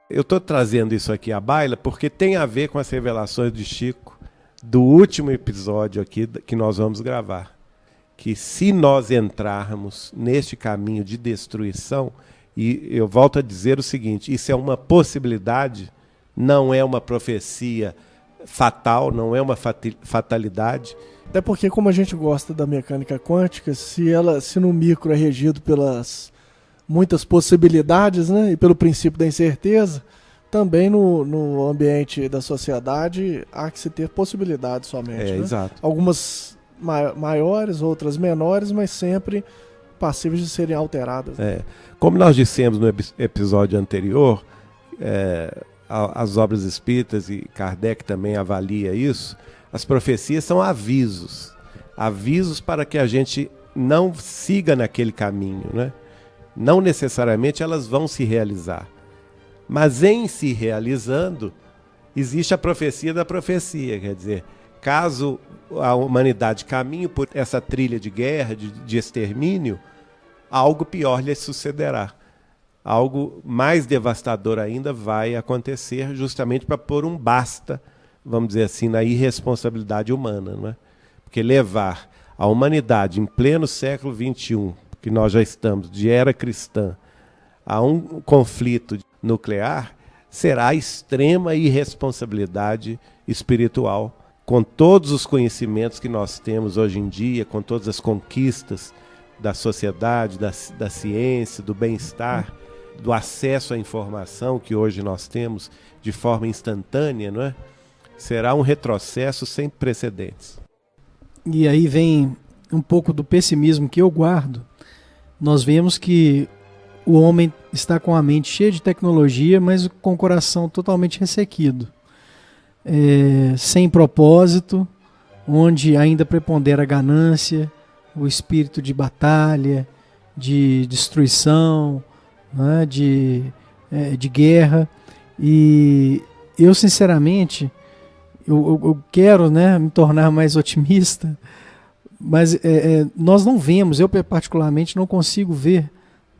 Eu estou trazendo isso aqui à baila porque tem a ver com as revelações de Chico do último episódio aqui que nós vamos gravar. Que se nós entrarmos neste caminho de destruição, e eu volto a dizer o seguinte, isso é uma possibilidade, não é uma profecia fatal, não é uma fatalidade. Até porque, como a gente gosta da mecânica quântica, se no micro é regido pelas muitas possibilidades, né, e pelo princípio da incerteza, também no ambiente da sociedade há que se ter possibilidades somente. Né? Exato. Algumas maiores, outras menores, mas sempre passíveis de serem alteradas. Como nós dissemos no episódio anterior, as obras espíritas, e Kardec também avalia isso, as profecias são avisos. Avisos para que a gente não siga naquele caminho, né? Não necessariamente elas vão se realizar. Mas em se realizando, existe a profecia da profecia. Quer dizer, caso a humanidade caminhe por essa trilha de guerra, de extermínio, algo pior lhe sucederá. Algo mais devastador ainda vai acontecer, justamente para pôr um basta, vamos dizer assim, na irresponsabilidade humana, não é? Porque levar a humanidade em pleno século XXI, que nós já estamos, de era cristã, a um conflito nuclear, será extrema irresponsabilidade espiritual, com todos os conhecimentos que nós temos hoje em dia, com todas as conquistas da sociedade, da ciência, do bem-estar, do acesso à informação que hoje nós temos de forma instantânea, não é? Será um retrocesso sem precedentes. E aí vem um pouco do pessimismo que eu guardo. Nós vemos que o homem está com a mente cheia de tecnologia, mas com o coração totalmente ressequido. Sem propósito, onde ainda prepondera a ganância, o espírito de batalha, de destruição, né, de guerra. E eu, sinceramente, eu quero, né, me tornar mais otimista, mas nós não vemos, eu particularmente não consigo ver,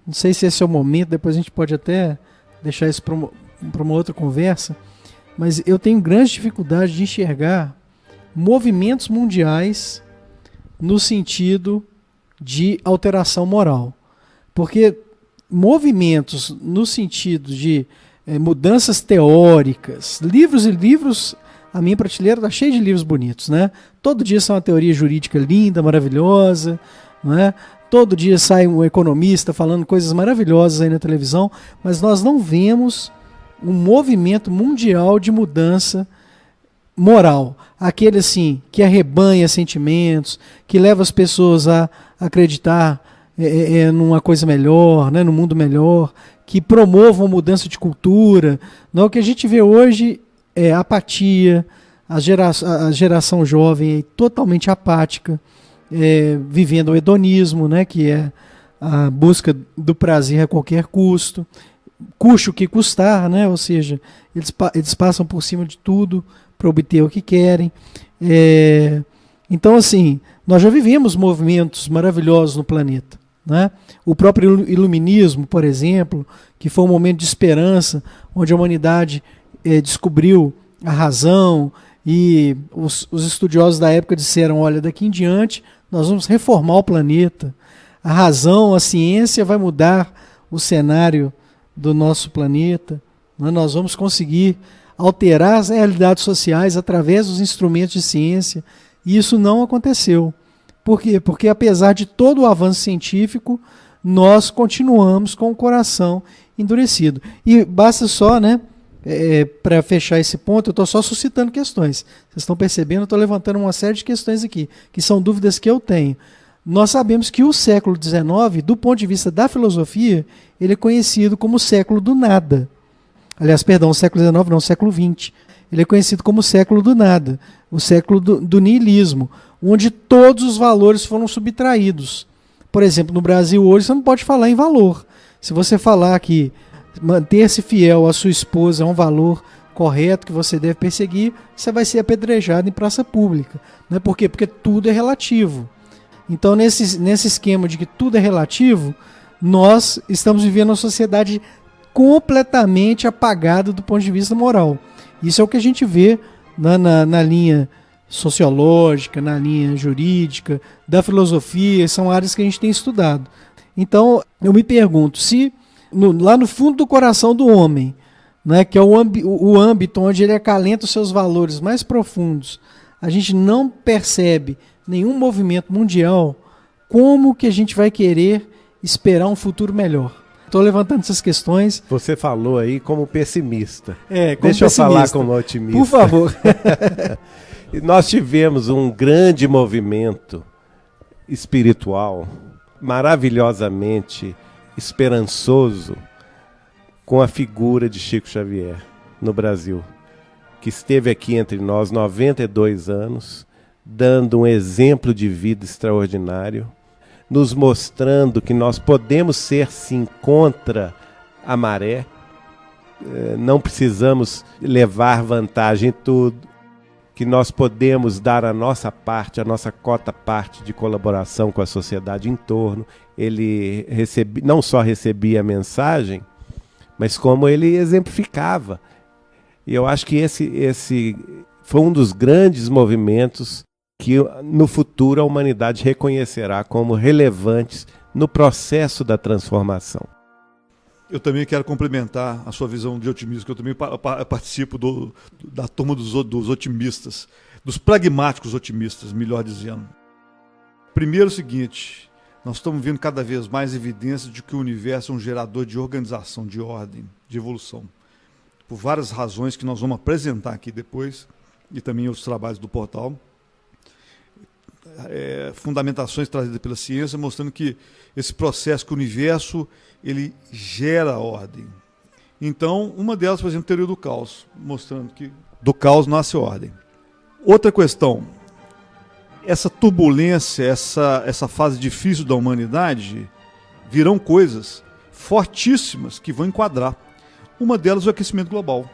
não sei se esse é o momento, depois a gente pode até deixar isso para uma outra conversa, mas eu tenho grande dificuldade de enxergar movimentos mundiais no sentido de alteração moral. Porque movimentos no sentido de mudanças teóricas, livros e livros, a minha prateleira está cheia de livros bonitos, né? Todo dia sai uma teoria jurídica linda, maravilhosa, né? Todo dia sai um economista falando coisas maravilhosas aí na televisão, mas nós não vemos um movimento mundial de mudança moral. Aquele assim, que arrebanha sentimentos, que leva as pessoas a acreditar numa coisa melhor, né, num mundo melhor, que promova uma mudança de cultura. Não, o que a gente vê hoje é apatia, a geração jovem é totalmente apática, vivendo o hedonismo, né, que é a busca do prazer a qualquer custo, custe o que custar, né, ou seja, eles passam por cima de tudo para obter o que querem. Então, assim, nós já vivemos movimentos maravilhosos no planeta, né? O próprio iluminismo, por exemplo, que foi um momento de esperança, onde a humanidade descobriu a razão, e os estudiosos da época disseram, olha, daqui em diante nós vamos reformar o planeta, a razão, a ciência vai mudar o cenário do nosso planeta, né? Nós vamos conseguir alterar as realidades sociais através dos instrumentos de ciência, e isso não aconteceu. Por quê? Porque apesar de todo o avanço científico, nós continuamos com o coração endurecido. E basta só, né, para fechar esse ponto, eu estou só suscitando questões. Vocês estão percebendo, eu estou levantando uma série de questões aqui, que são dúvidas que eu tenho. Nós sabemos que o século XIX, do ponto de vista da filosofia, ele é conhecido como o século do nada. Aliás, perdão, o século XIX não, o século XX. Ele é conhecido como o século do nada, o século do niilismo, onde todos os valores foram subtraídos. Por exemplo, no Brasil hoje você não pode falar em valor. Se você falar que manter-se fiel à sua esposa é um valor correto que você deve perseguir, você vai ser apedrejado em praça pública. Não é por quê? Porque tudo é relativo. Então, nesse esquema de que tudo é relativo, nós estamos vivendo uma sociedade completamente apagada do ponto de vista moral. Isso é o que a gente vê na linha sociológica, na linha jurídica, da filosofia, são áreas que a gente tem estudado. Então, eu me pergunto, se lá no fundo do coração do homem, né, que é o âmbito onde ele acalenta os seus valores mais profundos, a gente não percebe nenhum movimento mundial, como que a gente vai querer esperar um futuro melhor? Estou levantando essas questões. Você falou aí como pessimista. Como Deixa pessimista. Eu falar como otimista. Por favor. Nós tivemos um grande movimento espiritual, maravilhosamente esperançoso, com a figura de Chico Xavier no Brasil, que esteve aqui entre nós 92 anos, dando um exemplo de vida extraordinário, nos mostrando que nós podemos ser sim contra a maré, não precisamos levar vantagem em tudo, que nós podemos dar a nossa parte, a nossa cota parte de colaboração com a sociedade em torno. Ele não só recebia a mensagem, mas como ele exemplificava. E eu acho que esse foi um dos grandes movimentos que no futuro a humanidade reconhecerá como relevantes no processo da transformação. Eu também quero complementar a sua visão de otimismo, que eu também participo da turma dos otimistas, dos pragmáticos otimistas, melhor dizendo. Primeiro, o seguinte, nós estamos vendo cada vez mais evidências de que o universo é um gerador de organização, de ordem, de evolução. Por várias razões que nós vamos apresentar aqui depois, e também os trabalhos do portal. Fundamentações trazidas pela ciência, mostrando que esse processo, que o universo, ele gera ordem. Então, uma delas, por exemplo, a teoria do caos, mostrando que do caos nasce ordem. Outra questão, essa turbulência, essa fase difícil da humanidade, virão coisas fortíssimas que vão enquadrar. Uma delas é o aquecimento global.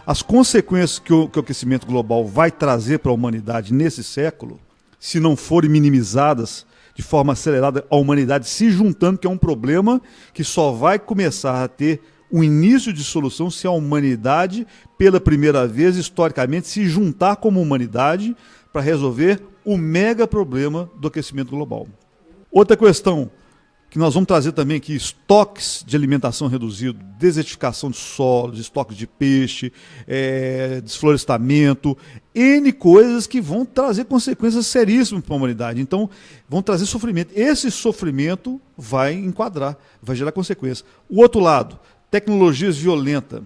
As consequências que o aquecimento global vai trazer para a humanidade nesse século, se não forem minimizadas de forma acelerada, a humanidade se juntando, que é um problema que só vai começar a ter um início de solução se a humanidade, pela primeira vez, historicamente, se juntar como humanidade para resolver o mega problema do aquecimento global. Outra questão que nós vamos trazer também aqui, estoques de alimentação reduzido, desertificação de solos, estoques de peixe, desflorestamento, N coisas que vão trazer consequências seríssimas para a humanidade. Então, vão trazer sofrimento. Esse sofrimento vai enquadrar, vai gerar consequências. O outro lado, tecnologias violentas.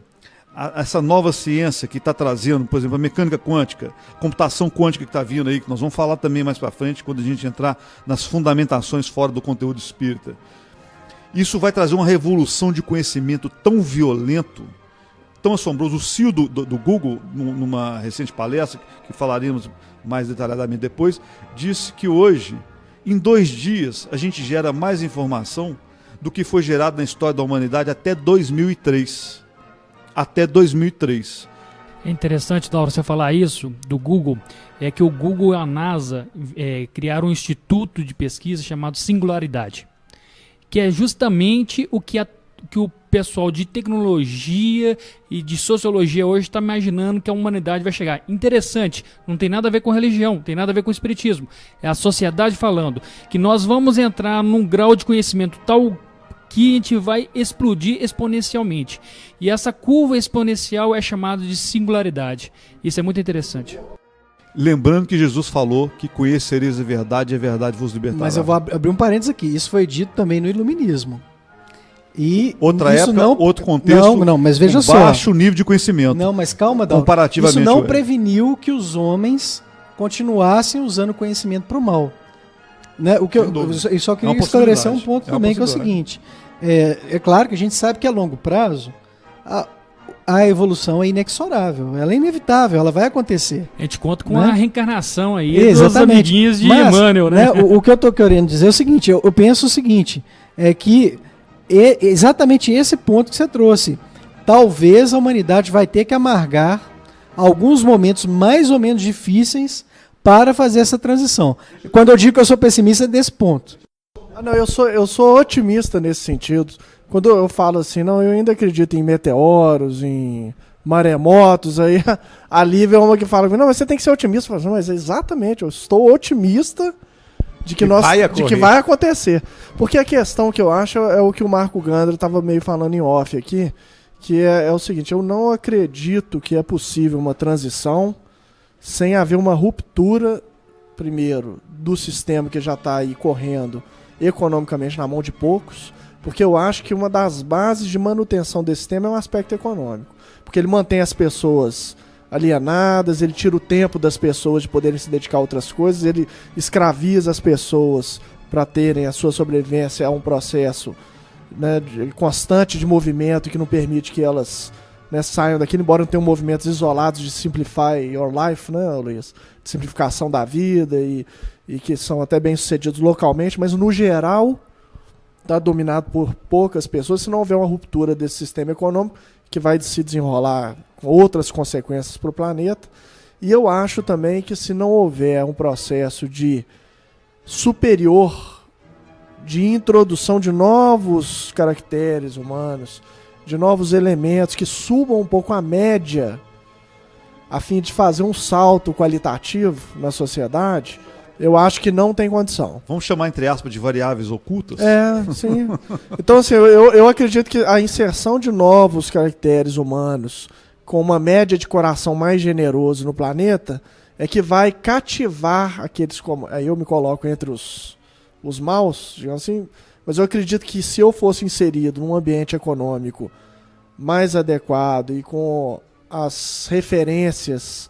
Essa nova ciência que está trazendo, por exemplo, a mecânica quântica, computação quântica que está vindo aí, que nós vamos falar também mais para frente, quando a gente entrar nas fundamentações fora do conteúdo espírita. Isso vai trazer uma revolução de conhecimento tão violento, tão assombroso. O CEO do Google, numa recente palestra, que falaremos mais detalhadamente depois, disse que hoje, em 2 dias, a gente gera mais informação do que foi gerado na história da humanidade até 2003. Até 2003. É interessante, Dauro, você falar isso do Google, é que o Google e a NASA criaram um instituto de pesquisa chamado Singularidade, que é justamente o que o pessoal de tecnologia e de sociologia hoje está imaginando que a humanidade vai chegar. Interessante, não tem nada a ver com religião, não tem nada a ver com espiritismo. É a sociedade falando que nós vamos entrar num grau de conhecimento tal que a gente vai explodir exponencialmente. E essa curva exponencial é chamada de singularidade. Isso é muito interessante. Lembrando que Jesus falou que conhecereis a verdade e a verdade vos libertará. Mas eu vou abrir um parênteses aqui. Isso foi dito também no Iluminismo. E outra isso época, outro contexto, não, mas veja só. Baixo nível de conhecimento. Não, mas calma, Dalton. Comparativamente. Isso não preveniu que os homens continuassem usando conhecimento para o mal. Né? O que eu só queria esclarecer um ponto também, que é o seguinte. É claro que a gente sabe que a longo prazo a evolução é inexorável, ela é inevitável, ela vai acontecer. A gente conta com né? a reencarnação aí Exatamente. dos amiguinhos de Emmanuel, né? O que eu estou querendo dizer é o seguinte, eu penso o seguinte, é que exatamente esse ponto que você trouxe, talvez a humanidade vai ter que amargar alguns momentos mais ou menos difíceis para fazer essa transição. Quando eu digo que eu sou pessimista, é desse ponto. Não, eu sou otimista nesse sentido. Quando eu falo assim, não, eu ainda acredito em meteoros, em maremotos, aí a Lívia é uma que fala, não, mas você tem que ser otimista. Eu falo, não, mas exatamente, eu estou otimista de que vai acontecer. Porque a questão que eu acho é o que o Marco Gandra estava meio falando em off aqui, que é o seguinte, eu não acredito que é possível uma transição sem haver uma ruptura, primeiro, do sistema que já está aí correndo economicamente na mão de poucos, porque eu acho que uma das bases de manutenção desse sistema é o aspecto econômico. Porque ele mantém as pessoas alienadas, ele tira o tempo das pessoas de poderem se dedicar a outras coisas, ele escraviza as pessoas para terem a sua sobrevivência a um processo, né, constante de movimento que não permite que elas, né, saiam daquilo, embora não tenham movimentos isolados de simplify your life, né, Luiz? De simplificação da vida e que são até bem sucedidos localmente, mas no geral está dominado por poucas pessoas, se não houver uma ruptura desse sistema econômico que vai se desenrolar com outras consequências para o planeta. E eu acho também que se não houver um processo de superior, de introdução de novos caracteres humanos, de novos elementos que subam um pouco a média, a fim de fazer um salto qualitativo na sociedade, eu acho que não tem condição. Vamos chamar, entre aspas, de variáveis ocultas? Sim. Então, assim, eu acredito que a inserção de novos caracteres humanos com uma média de coração mais generoso no planeta é que vai cativar aqueles... Aí eu me coloco entre os maus, digamos assim, mas eu acredito que se eu fosse inserido num ambiente econômico mais adequado e com as referências,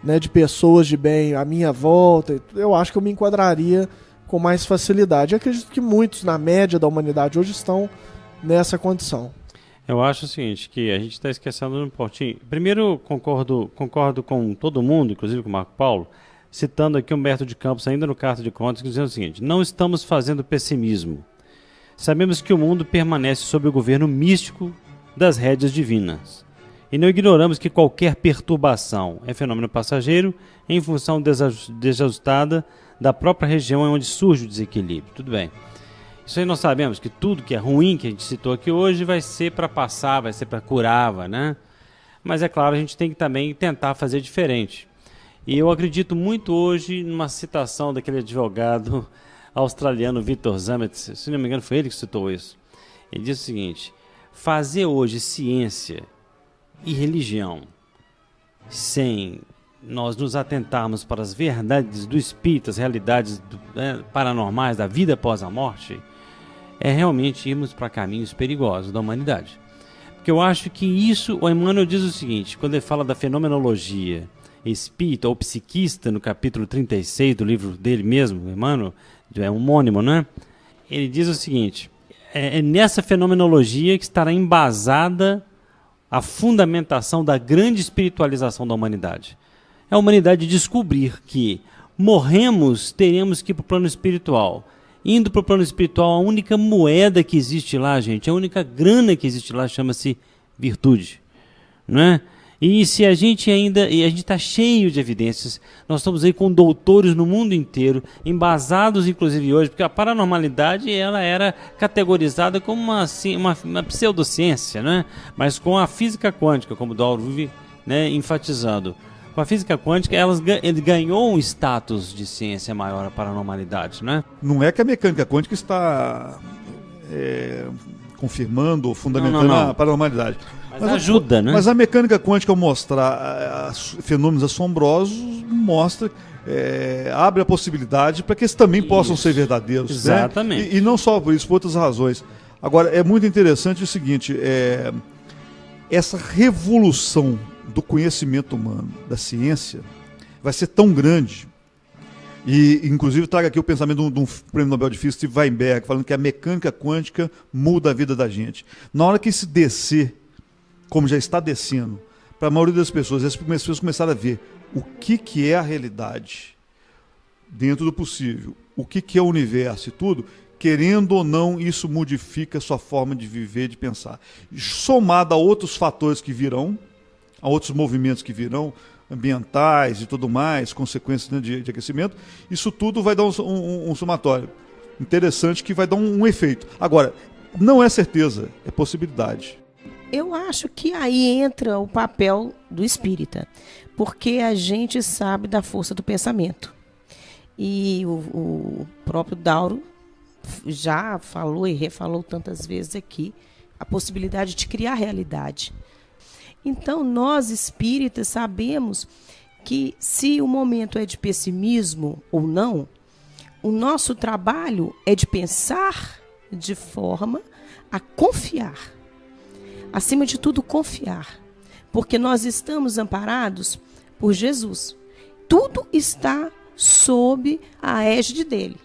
né, de pessoas de bem à minha volta, eu acho que eu me enquadraria com mais facilidade. Eu acredito que muitos, na média da humanidade, hoje estão nessa condição. Eu acho o seguinte, que a gente está esquecendo um pontinho. Primeiro, concordo com todo mundo, inclusive com o Marco Paulo, citando aqui Humberto de Campos, ainda no Carta de Contas, dizendo o seguinte: não estamos fazendo pessimismo. Sabemos que o mundo permanece sob o governo místico das rédeas divinas. E não ignoramos que qualquer perturbação é fenômeno passageiro em função desajustada da própria região onde surge o desequilíbrio. Tudo bem. Isso aí nós sabemos que tudo que é ruim, que a gente citou aqui hoje, vai ser para passar, vai ser para curar, né? Mas é claro, a gente tem que também tentar fazer diferente. E eu acredito muito hoje numa citação daquele advogado australiano Victor Zamet, se não me engano foi ele que citou isso. Ele diz o seguinte: fazer hoje ciência e religião sem nós nos atentarmos para as verdades do espírito, as realidades paranormais da vida após a morte, é realmente irmos para caminhos perigosos da humanidade. Porque eu acho que isso, o Emmanuel diz o seguinte, quando ele fala da fenomenologia espírita ou psiquista, no capítulo 36 do livro dele mesmo, Emmanuel, é homônimo, né? Ele diz o seguinte: é nessa fenomenologia que estará embasada a fundamentação da grande espiritualização da humanidade. É a humanidade descobrir que morremos, teremos que ir para o plano espiritual. Indo para o plano espiritual, a única moeda que existe lá, gente, a única grana que existe lá chama-se virtude. Não é? E se a gente está cheio de evidências, nós estamos aí com doutores no mundo inteiro, embasados inclusive hoje, porque a paranormalidade ela era categorizada como uma pseudociência, né? Mas com a física quântica, como o Dauro vive, né, enfatizando, com a física quântica ele ganhou um status de ciência maior, a paranormalidade, né? Não é que a mecânica quântica está confirmando ou fundamentando a paranormalidade. Mas ajuda, né? Mas a mecânica quântica, ao mostrar fenômenos assombrosos, mostra, abre a possibilidade para que eles também possam ser verdadeiros. Exatamente. Né? E não só por isso, por outras razões. Agora, é muito interessante o seguinte, essa revolução do conhecimento humano, da ciência, vai ser tão grande, e inclusive trago aqui o pensamento de um prêmio Nobel de Física, Steve Weinberg, falando que a mecânica quântica muda a vida da gente. Na hora que isso descer, como já está descendo, para a maioria das pessoas, as pessoas começaram a ver o que é a realidade dentro do possível, o que é o universo e tudo, querendo ou não, isso modifica a sua forma de viver, de pensar. Somado a outros fatores que virão, a outros movimentos que virão, ambientais e tudo mais, consequências, né, de aquecimento, isso tudo vai dar um somatório interessante que vai dar um efeito. Agora, não é certeza, é possibilidade. Eu acho que aí entra o papel do espírita, porque a gente sabe da força do pensamento. E o próprio Dauro já falou e refalou tantas vezes aqui a possibilidade de criar realidade. Então, nós espíritas sabemos que se o momento é de pessimismo ou não, o nosso trabalho é de pensar de forma a confiar. Acima de tudo, confiar. Porque nós estamos amparados por Jesus. Tudo está sob a égide dele.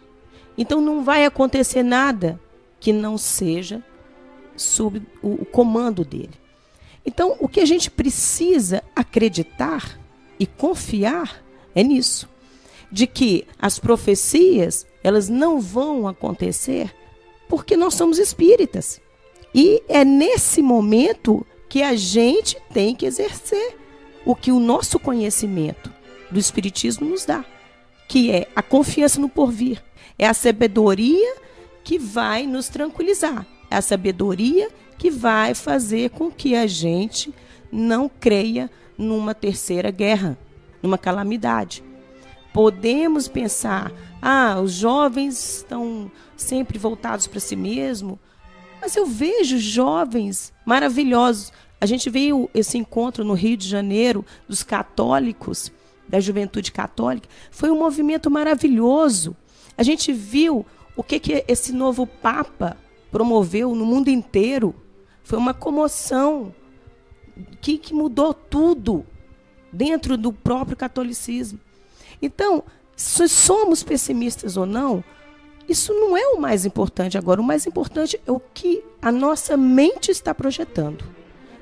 Então, não vai acontecer nada que não seja sob o comando dele. Então, o que a gente precisa acreditar e confiar é nisso. De que as profecias, elas não vão acontecer porque nós somos espíritas. E é nesse momento que a gente tem que exercer o que o nosso conhecimento do espiritismo nos dá, que é a confiança no porvir. É a sabedoria que vai nos tranquilizar. É a sabedoria que vai fazer com que a gente não creia numa terceira guerra, numa calamidade. Podemos pensar, os jovens estão sempre voltados para si mesmo, mas eu vejo jovens maravilhosos. A gente veio esse encontro no Rio de Janeiro dos católicos, da juventude católica, foi um movimento maravilhoso. A gente viu o que esse novo Papa promoveu no mundo inteiro. Foi uma comoção que mudou tudo dentro do próprio catolicismo. Então, se somos pessimistas ou não, isso não é o mais importante agora. O mais importante é o que a nossa mente está projetando.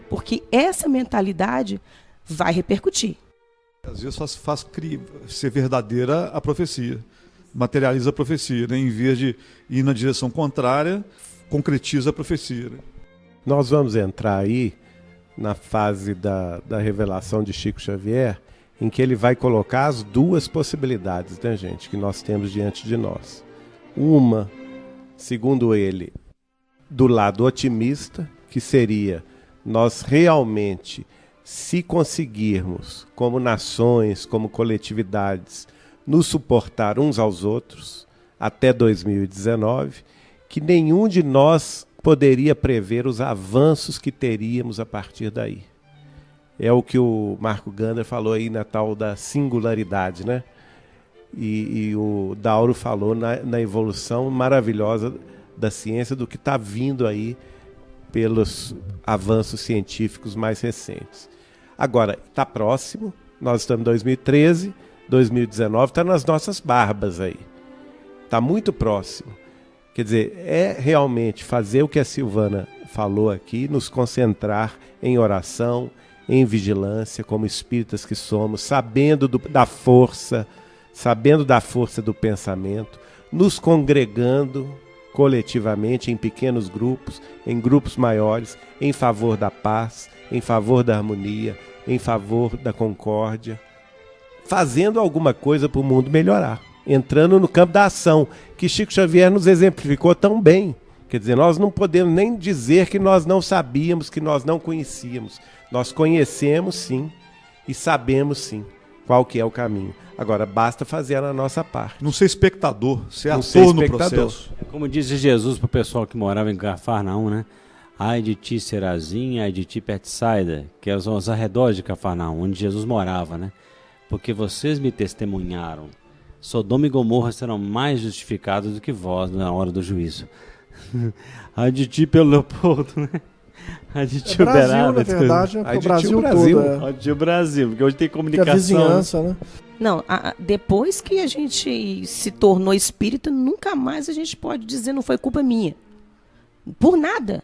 Porque essa mentalidade vai repercutir. Às vezes faz ser verdadeira a profecia, materializa a profecia, né? Em vez de ir na direção contrária, concretiza a profecia. Né? Nós vamos entrar aí na fase da revelação de Chico Xavier, em que ele vai colocar as duas possibilidades, né, gente, que nós temos diante de nós. Uma, segundo ele, do lado otimista, que seria nós realmente, se conseguirmos, como nações, como coletividades, nos suportar uns aos outros até 2019, que nenhum de nós poderia prever os avanços que teríamos a partir daí. É o que o Marco Gander falou aí na tal da singularidade, né? E o Dauro falou na evolução maravilhosa da ciência, do que está vindo aí pelos avanços científicos mais recentes. Agora, está próximo, nós estamos em 2013, 2019, está nas nossas barbas aí. Está muito próximo. Quer dizer, é realmente fazer o que a Silvana falou aqui, nos concentrar em oração, em vigilância, como espíritas que somos, sabendo da força do pensamento, nos congregando coletivamente em pequenos grupos, em grupos maiores, em favor da paz, em favor da harmonia, em favor da concórdia, fazendo alguma coisa para o mundo melhorar, entrando no campo da ação, que Chico Xavier nos exemplificou tão bem. Quer dizer, nós não podemos nem dizer que nós não sabíamos, que nós não conhecíamos. Nós conhecemos sim e sabemos sim qual que é o caminho. Agora, basta fazer a nossa parte. Não ser espectador, ser ator no processo. Como disse Jesus para o pessoal que morava em Cafarnaum, né? ai de ti Serazim, ai de ti Betsaida, que são os arredores de Cafarnaum, onde Jesus morava, né? Porque vocês me testemunharam. Sodoma e Gomorra serão mais justificados do que vós na hora do juízo. Ai de ti pelo Leopoldo, né? Ai de ti Brasil, na verdade, né? O Brasil todo. Ai de ti o Brasil, porque hoje tem comunicação. Que a vizinhança, né? Não, depois que a gente se tornou espírita, nunca mais a gente pode dizer não foi culpa minha. Por nada.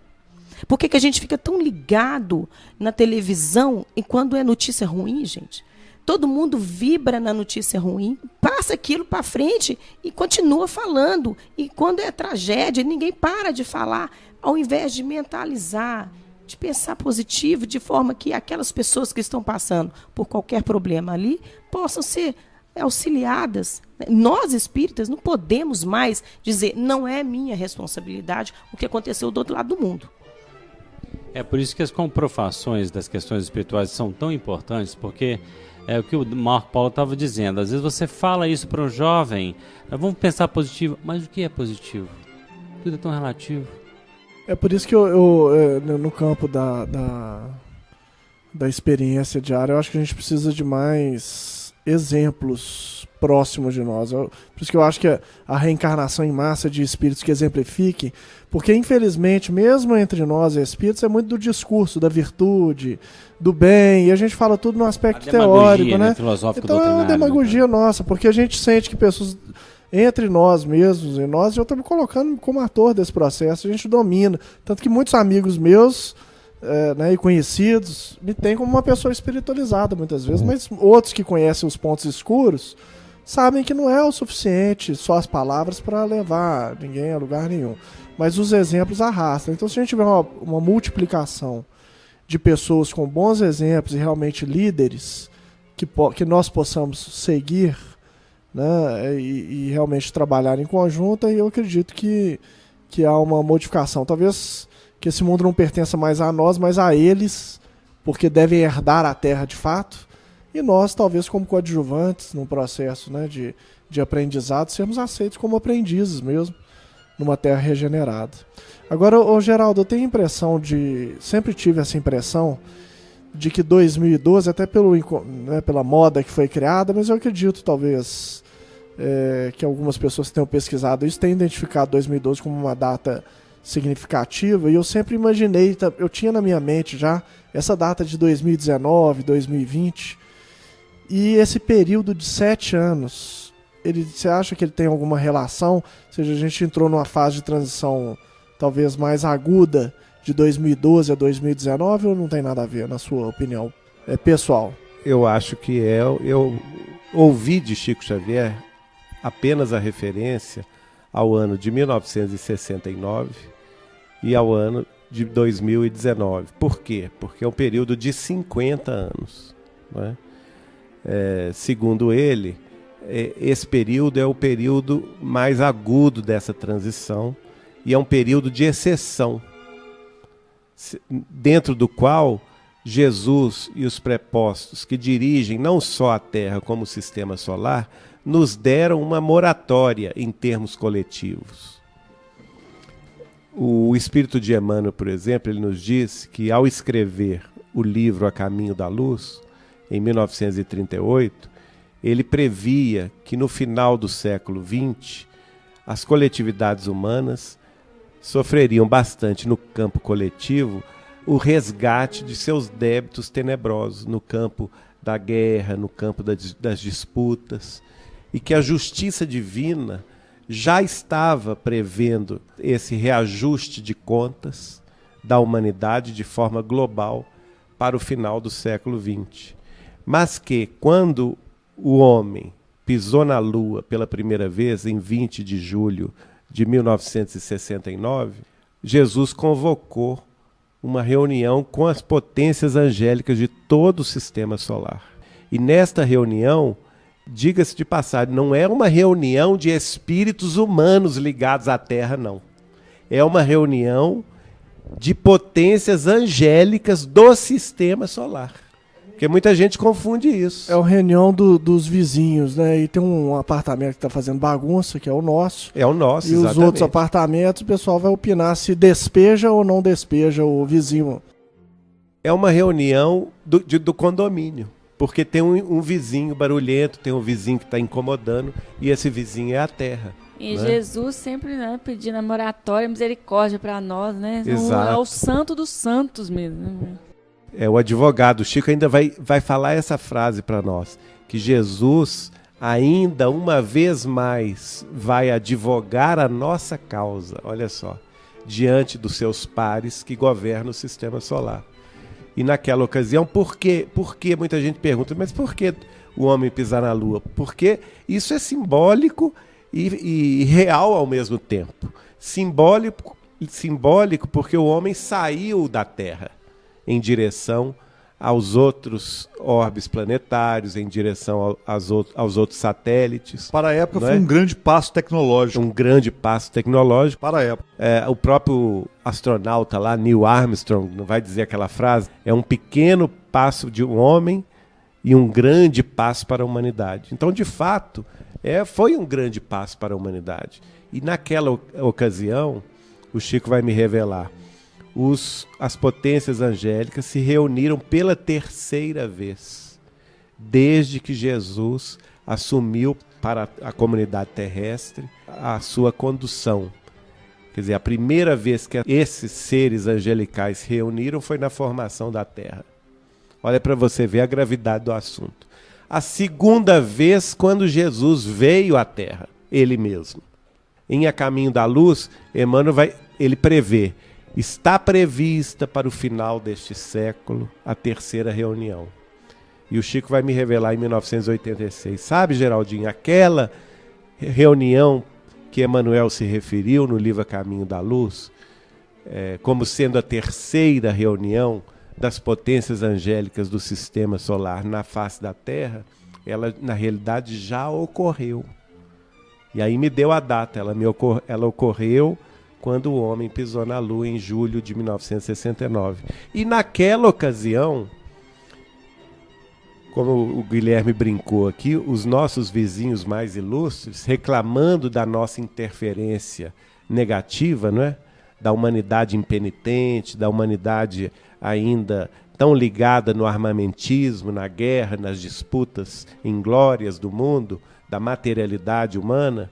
Por que a gente fica tão ligado na televisão e quando é notícia ruim, gente? Todo mundo vibra na notícia ruim, passa aquilo para frente e continua falando. E quando é tragédia, ninguém para de falar, ao invés de mentalizar, de pensar positivo, de forma que aquelas pessoas que estão passando por qualquer problema ali possam ser auxiliadas. Nós, espíritas, não podemos mais dizer, não é minha responsabilidade o que aconteceu do outro lado do mundo. É por isso que as comprovações das questões espirituais são tão importantes, porque é o que o Marco Paulo estava dizendo. Às vezes você fala isso para um jovem, vamos pensar positivo, mas o que é positivo? Tudo é tão relativo. É por isso que eu no campo da experiência diária, eu acho que a gente precisa de mais exemplos próximos de nós. Por isso que eu acho que a reencarnação em massa de espíritos que exemplifiquem, porque infelizmente, mesmo entre nós espíritos, é muito do discurso, da virtude, do bem, e a gente fala tudo no aspecto teórico, né? Então é uma demagogia nossa, porque a gente sente que pessoas entre nós mesmos, e nós, eu estou me colocando como ator desse processo, a gente domina. Tanto que muitos amigos meus né, e conhecidos me têm como uma pessoa espiritualizada muitas vezes, mas outros que conhecem os pontos escuros sabem que não é o suficiente só as palavras para levar ninguém a lugar nenhum. Mas os exemplos arrastam. Então, se a gente tiver uma multiplicação de pessoas com bons exemplos e realmente líderes que nós possamos seguir, né, e realmente trabalhar em conjunto, e eu acredito que há uma modificação. Talvez que esse mundo não pertença mais a nós, mas a eles, porque devem herdar a terra de fato, e nós, talvez como coadjuvantes num processo, né, de aprendizado, sermos aceitos como aprendizes mesmo, numa terra regenerada. Agora, Geraldo, eu tenho a impressão sempre tive essa impressão de que 2012, até pela moda que foi criada, mas eu acredito talvez que algumas pessoas que tenham pesquisado isso tenham identificado 2012 como uma data significativa, e eu sempre imaginei, eu tinha na minha mente já essa data de 2019, 2020, e esse período de 7 anos, você acha que ele tem alguma relação? Ou seja, a gente entrou numa fase de transição talvez mais aguda de 2012 a 2019, ou não tem nada a ver, na sua opinião pessoal? Eu acho que eu ouvi de Chico Xavier apenas a referência ao ano de 1969 e ao ano de 2019. Por quê? Porque é um período de 50 anos. Né? Segundo ele, esse período é o período mais agudo dessa transição e é um período de exceção, dentro do qual Jesus e os prepostos que dirigem não só a Terra como o sistema solar nos deram uma moratória em termos coletivos. O Espírito de Emmanuel, por exemplo, ele nos diz que ao escrever o livro A Caminho da Luz, em 1938, ele previa que no final do século XX as coletividades humanas sofreriam bastante no campo coletivo o resgate de seus débitos tenebrosos, no campo da guerra, no campo das disputas, e que a justiça divina já estava prevendo esse reajuste de contas da humanidade de forma global para o final do século XX. Mas que, quando o homem pisou na Lua pela primeira vez, em 20 de julho de 1969, Jesus convocou uma reunião com as potências angélicas de todo o sistema solar. E nesta reunião, diga-se de passagem, não é uma reunião de espíritos humanos ligados à Terra, não. É uma reunião de potências angélicas do sistema solar. Porque muita gente confunde isso. É a reunião dos vizinhos, né? E tem um apartamento que tá fazendo bagunça, que é o nosso. É o nosso, e exatamente. os outros apartamentos, o pessoal vai opinar se despeja ou não despeja o vizinho. É uma reunião do condomínio. Porque tem um vizinho barulhento, tem um vizinho que está incomodando, e esse vizinho é a terra. E né? Jesus sempre, né, pedindo a moratória, misericórdia para nós, né? Exato. É o santo dos santos mesmo. O advogado Chico ainda vai falar essa frase para nós, que Jesus ainda uma vez mais vai advogar a nossa causa, olha só, diante dos seus pares que governam o sistema solar. E naquela ocasião, por que muita gente pergunta, mas por que o homem pisar na Lua? Porque isso é simbólico e real ao mesmo tempo. Simbólico porque o homem saiu da Terra em direção aos outros orbes planetários, em direção aos outros satélites. Para a época foi um grande passo tecnológico. Um grande passo tecnológico. Para a época. O próprio astronauta lá, Neil Armstrong, não vai dizer aquela frase? É um pequeno passo de um homem e um grande passo para a humanidade. Então, de fato, foi um grande passo para a humanidade. E naquela ocasião, o Chico vai me revelar, as potências angélicas se reuniram pela terceira vez, desde que Jesus assumiu para a comunidade terrestre a sua condução. Quer dizer, a primeira vez que esses seres angelicais se reuniram foi na formação da Terra. Olha para você ver a gravidade do assunto. A segunda vez, quando Jesus veio à Terra, ele mesmo. Em A Caminho da Luz, Emmanuel ele prevê: está prevista para o final deste século a terceira reunião. E o Chico vai me revelar em 1986. Sabe, Geraldinho, aquela reunião que Emmanuel se referiu no livro A Caminho da Luz, como sendo a terceira reunião das potências angélicas do sistema solar na face da Terra, ela na realidade já ocorreu. E aí me deu a data, ela ocorreu quando o homem pisou na Lua em julho de 1969. E naquela ocasião, como o Guilherme brincou aqui, os nossos vizinhos mais ilustres, reclamando da nossa interferência negativa, não é? Da humanidade impenitente, da humanidade ainda tão ligada no armamentismo, na guerra, nas disputas inglórias do mundo, da materialidade humana,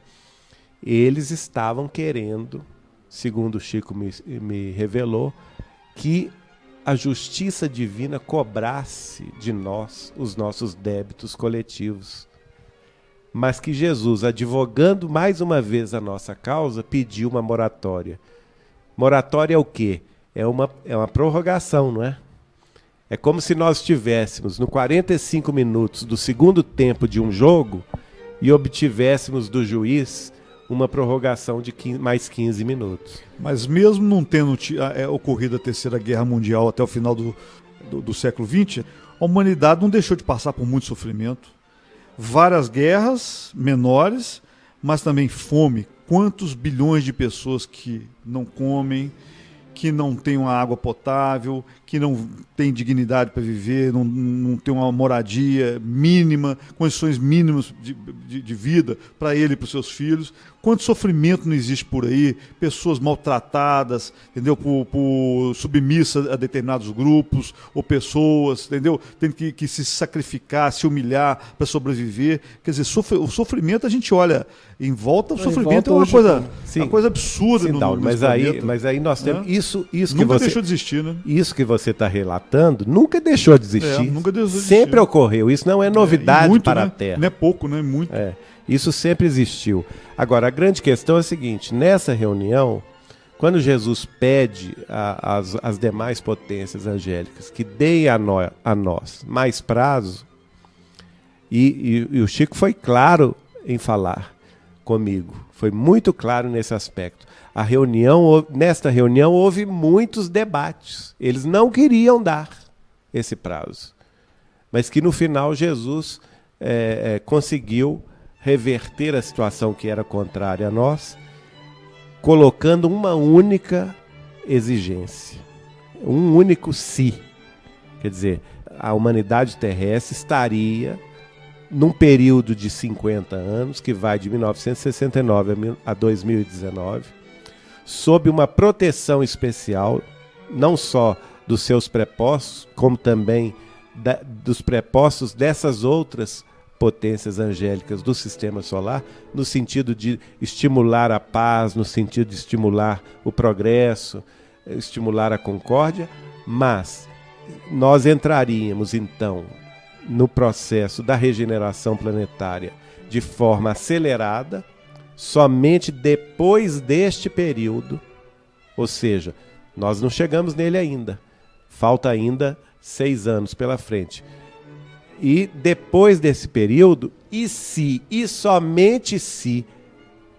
eles estavam querendo, segundo o Chico me revelou, que a justiça divina cobrasse de nós os nossos débitos coletivos. Mas que Jesus, advogando mais uma vez a nossa causa, pediu uma moratória. Moratória é o quê? É uma prorrogação, não é? É como se nós estivéssemos no 45 minutos do segundo tempo de um jogo e obtivéssemos do juiz uma prorrogação de mais 15 minutos. Mas mesmo não tendo ocorrido a Terceira Guerra Mundial até o final do século XX, a humanidade não deixou de passar por muito sofrimento. Várias guerras menores, mas também fome. Quantos bilhões de pessoas que não comem, que não têm uma água potável, que não têm dignidade para viver, não têm uma moradia mínima, condições mínimas de vida para ele e para os seus filhos. Quanto sofrimento não existe por aí, pessoas maltratadas, entendeu? Por submissas a determinados grupos ou pessoas, entendeu? Tem que se sacrificar, se humilhar para sobreviver. Quer dizer, o sofrimento, a gente olha em volta, o sofrimento é uma coisa absurda. Sim, mas aí nós temos isso nunca deixou de existir, né? Isso que você está relatando nunca deixou de existir. Nunca deixou de existir. Sempre ocorreu. Isso não é novidade muito, para né? a Terra. Não é pouco, né? Muito. Isso sempre existiu. Agora, a grande questão é a seguinte: nessa reunião, quando Jesus pede às demais potências angélicas que deem a nós mais prazo, e o Chico foi claro em falar comigo, foi muito claro nesse aspecto. Nesta reunião houve muitos debates. Eles não queriam dar esse prazo, mas que no final Jesus conseguiu reverter a situação que era contrária a nós, colocando uma única exigência, um único si. Quer dizer, a humanidade terrestre estaria num período de 50 anos, que vai de 1969 a 2019, sob uma proteção especial, não só dos seus prepostos, como também dos prepostos dessas outras potências angélicas do sistema solar, no sentido de estimular a paz, no sentido de estimular o progresso, estimular a concórdia, mas nós entraríamos então no processo da regeneração planetária de forma acelerada somente depois deste período, ou seja, nós não chegamos nele ainda, falta ainda 6 anos pela frente. E depois desse período, e somente se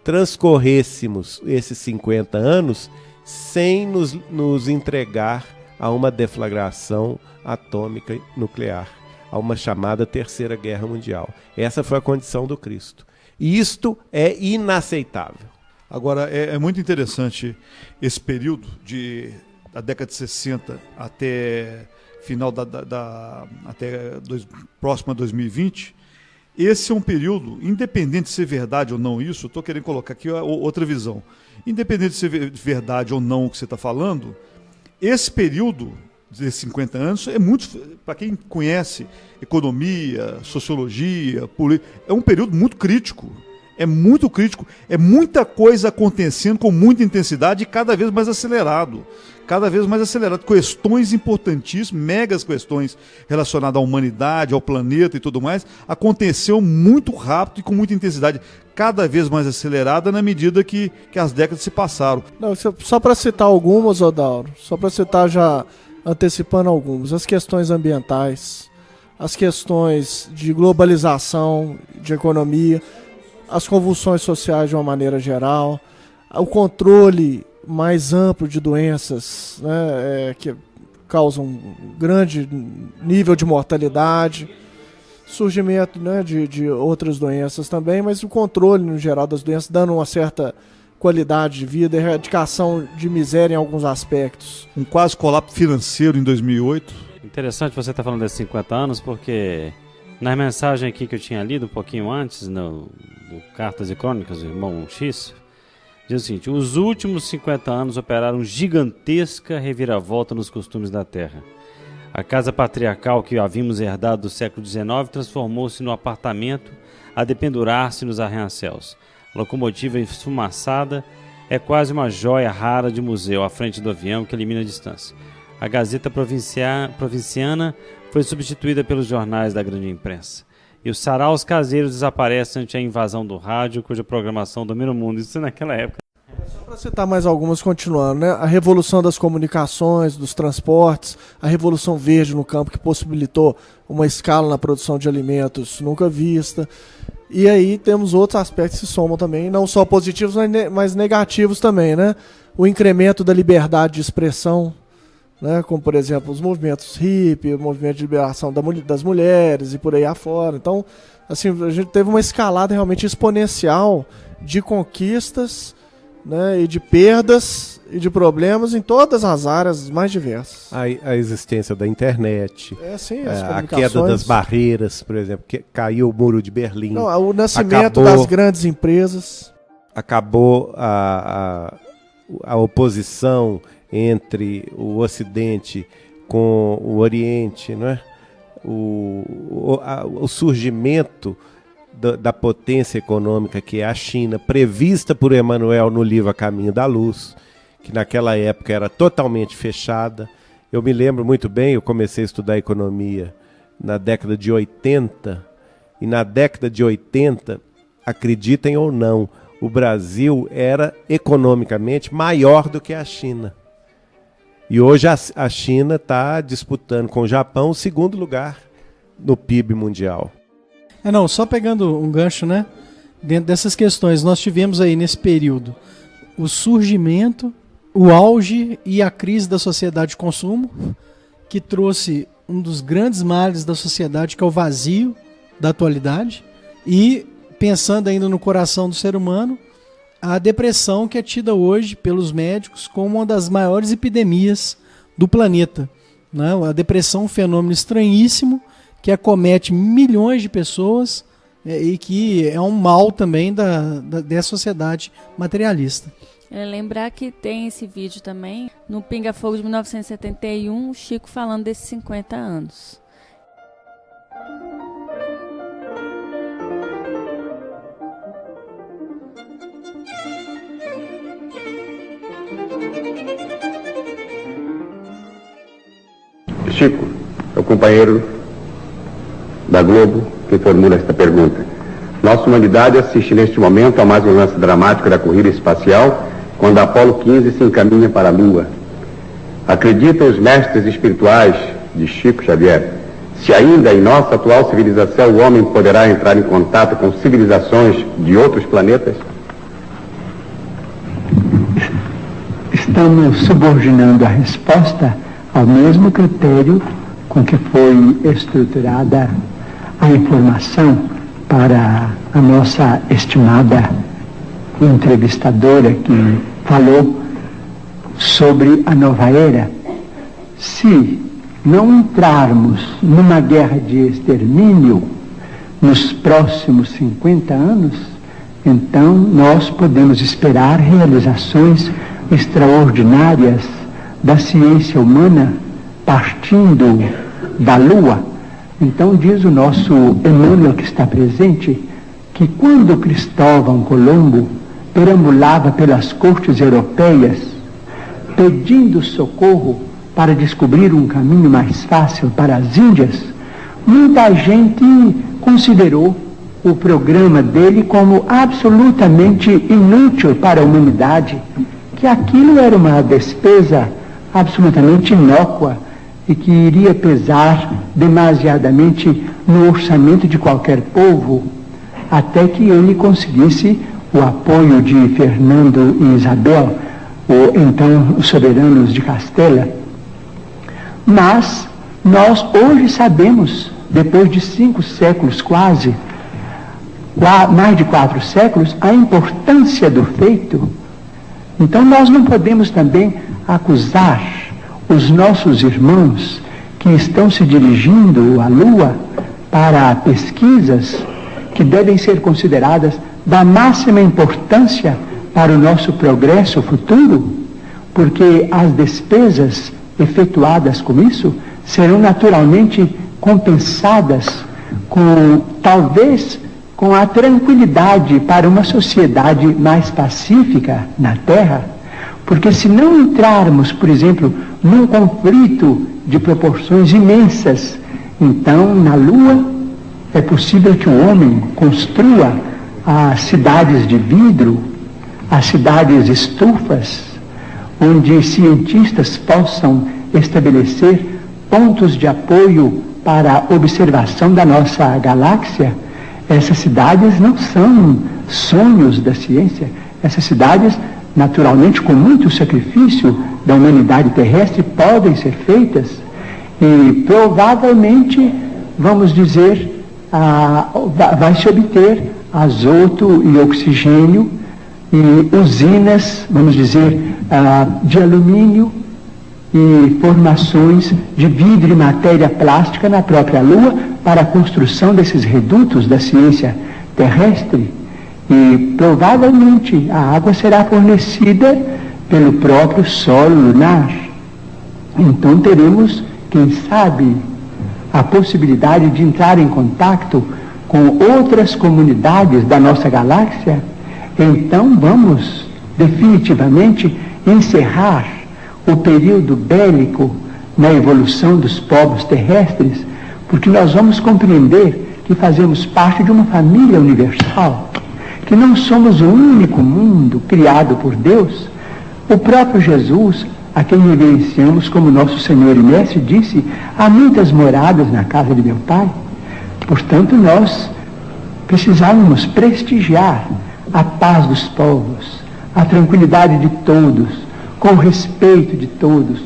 transcorrêssemos esses 50 anos sem nos entregar a uma deflagração atômica nuclear, a uma chamada Terceira Guerra Mundial. Essa foi a condição do Cristo. E isto é inaceitável. Agora, é muito interessante esse período da década de 60 até final próximo a 2020. Esse é um período, independente de ser verdade ou não isso, eu estou querendo colocar aqui outra visão. Independente de ser verdade ou não o que você está falando, esse período de 50 anos é muito, para quem conhece economia, sociologia, política, é um período muito crítico. É muito crítico, é muita coisa acontecendo com muita intensidade e cada vez mais acelerado. Cada vez mais acelerado. Questões importantíssimas, megas questões relacionadas à humanidade, ao planeta e tudo mais, aconteceu muito rápido e com muita intensidade. Cada vez mais acelerada na medida que as décadas se passaram. Não, só para citar algumas, Odauro, só para citar já antecipando algumas, as questões ambientais, as questões de globalização, de economia, as convulsões sociais de uma maneira geral, o controle mais amplo de doenças, né, que causam um grande nível de mortalidade, surgimento, né, de outras doenças também, mas o controle no geral das doenças, dando uma certa qualidade de vida, erradicação de miséria em alguns aspectos. Um quase colapso financeiro em 2008. Interessante você estar falando desses 50 anos, porque na mensagem aqui que eu tinha lido um pouquinho antes, do Cartas e Crônicas do Irmão X, diz o seguinte: os últimos 50 anos operaram gigantesca reviravolta nos costumes da Terra. A casa patriarcal que havíamos herdado do século XIX transformou-se no apartamento a dependurar-se nos arranha-céus. A locomotiva esfumaçada é quase uma joia rara de museu à frente do avião que elimina a distância. A Gazeta Provinciana foi substituída pelos jornais da grande imprensa. E os saraus caseiros desaparecem ante a invasão do rádio, cuja programação domina o mundo. Isso naquela época. Só para citar mais algumas, continuando, né? A revolução das comunicações, dos transportes, a revolução verde no campo, que possibilitou uma escala na produção de alimentos nunca vista. E aí temos outros aspectos que se somam também, não só positivos, mas negativos também, né? O incremento da liberdade de expressão, né? Como, por exemplo, os movimentos hippie, o movimento de liberação das mulheres e por aí afora. Então, assim, a gente teve uma escalada realmente exponencial de conquistas, né, e de perdas e de problemas em todas as áreas mais diversas. A existência da internet, sim, a queda das barreiras, por exemplo, que caiu o muro de Berlim. Não, o nascimento das grandes empresas. Acabou a oposição entre o Ocidente com o Oriente, não é? O surgimento da potência econômica que é a China, prevista por Emmanuel no livro A Caminho da Luz, que naquela época era totalmente fechada. Eu me lembro muito bem, eu comecei a estudar economia na década de 80, e na década de 80, acreditem ou não, o Brasil era economicamente maior do que a China. E hoje a China está disputando com o Japão o segundo lugar no PIB mundial. Não, só pegando um gancho, né? Dentro dessas questões, nós tivemos aí nesse período o surgimento, o auge e a crise da sociedade de consumo, que trouxe um dos grandes males da sociedade, que é o vazio da atualidade, e, pensando ainda no coração do ser humano, a depressão, que é tida hoje pelos médicos como uma das maiores epidemias do planeta. né? A depressão é um fenômeno estranhíssimo que acomete milhões de pessoas e que é um mal também dessa sociedade materialista. Lembrar que tem esse vídeo também no Pinga Fogo de 1971, o Chico falando desses 50 anos. Chico, é o companheiro da Globo que formula esta pergunta. Nossa humanidade assiste neste momento a mais um lance dramático da corrida espacial, quando a Apolo 15 se encaminha para a Lua. Acreditam os mestres espirituais de Chico Xavier, se ainda em nossa atual civilização o homem poderá entrar em contato com civilizações de outros planetas? Estamos subordinando a resposta ao mesmo critério com que foi estruturada a informação para a nossa estimada entrevistadora que falou sobre a nova era. Se não entrarmos numa guerra de extermínio nos próximos 50 anos, então nós podemos esperar realizações extraordinárias da ciência humana partindo da Lua. Então diz o nosso Emmanuel que está presente que quando Cristóvão Colombo perambulava pelas cortes europeias pedindo socorro para descobrir um caminho mais fácil para as Índias, muita gente considerou o programa dele como absolutamente inútil para a humanidade, que aquilo era uma despesa absolutamente inócua e que iria pesar demasiadamente no orçamento de qualquer povo, até que ele conseguisse o apoio de Fernando e Isabel, então os soberanos de Castela. Mas nós hoje sabemos, depois de 5 séculos quase, mais de 4 séculos, a importância do feito. Então nós não podemos também acusar os nossos irmãos que estão se dirigindo à Lua para pesquisas que devem ser consideradas da máxima importância para o nosso progresso futuro, porque as despesas efetuadas com isso serão naturalmente compensadas talvez com a tranquilidade para uma sociedade mais pacífica na Terra, porque se não entrarmos, por exemplo, num conflito de proporções imensas, então na Lua é possível que o homem construa as cidades de vidro, as cidades estufas, onde cientistas possam estabelecer pontos de apoio para a observação da nossa galáxia. Essas cidades não são sonhos da ciência, essas cidades, naturalmente, com muito sacrifício da humanidade terrestre, podem ser feitas e provavelmente, vamos dizer, vai se obter azoto e oxigênio e usinas, vamos dizer, de alumínio e formações de vidro e matéria plástica na própria Lua para a construção desses redutos da ciência terrestre. E provavelmente a água será fornecida pelo próprio solo lunar. Então teremos, quem sabe, a possibilidade de entrar em contato com outras comunidades da nossa galáxia. Então vamos definitivamente encerrar o período bélico na evolução dos povos terrestres, porque nós vamos compreender que fazemos parte de uma família universal, que não somos o único mundo criado por Deus. O próprio Jesus, a quem reverenciamos como nosso Senhor e Mestre, disse: há muitas moradas na casa de meu Pai. Portanto, nós precisávamos prestigiar a paz dos povos, a tranquilidade de todos, com o respeito de todos,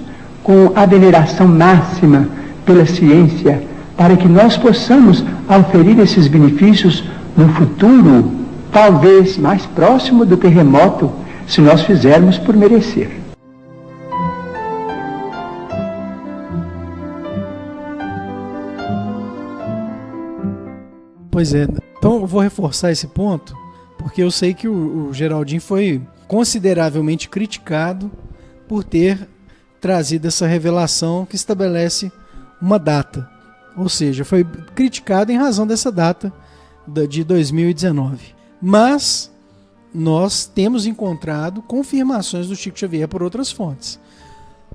com a veneração máxima pela ciência, para que nós possamos oferir esses benefícios no futuro, talvez mais próximo do que remoto, se nós fizermos por merecer. Pois é. Então eu vou reforçar esse ponto, porque eu sei que o Geraldinho foi consideravelmente criticado por ter trazido essa revelação que estabelece uma data. Ou seja, foi criticado em razão dessa data de 2019. Mas nós temos encontrado confirmações do Chico Xavier por outras fontes.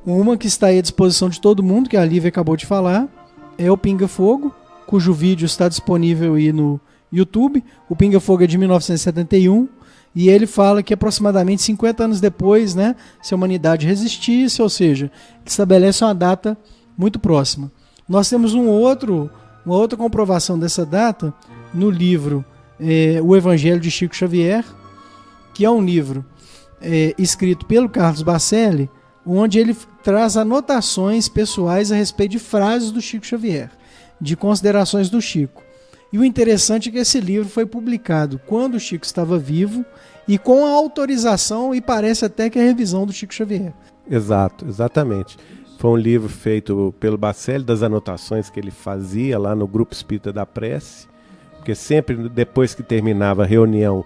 Uma que está aí à disposição de todo mundo, que a Lívia acabou de falar, é o Pinga Fogo, cujo vídeo está disponível aí no YouTube. O Pinga Fogo é de 1971 e ele fala que aproximadamente 50 anos depois, né, se a humanidade resistisse, ou seja, estabelece uma data muito próxima. Nós temos uma outra comprovação dessa data no livro O Evangelho de Chico Xavier, que é um livro escrito pelo Carlos Bacelli, onde ele traz anotações pessoais a respeito de frases do Chico Xavier, de considerações do Chico. E o interessante é que esse livro foi publicado quando o Chico estava vivo e com a autorização e parece até que a revisão do Chico Xavier. Exato, exatamente. Foi um livro feito pelo Bacelli, das anotações que ele fazia lá no Grupo Espírita da Prece, porque sempre depois que terminava a reunião,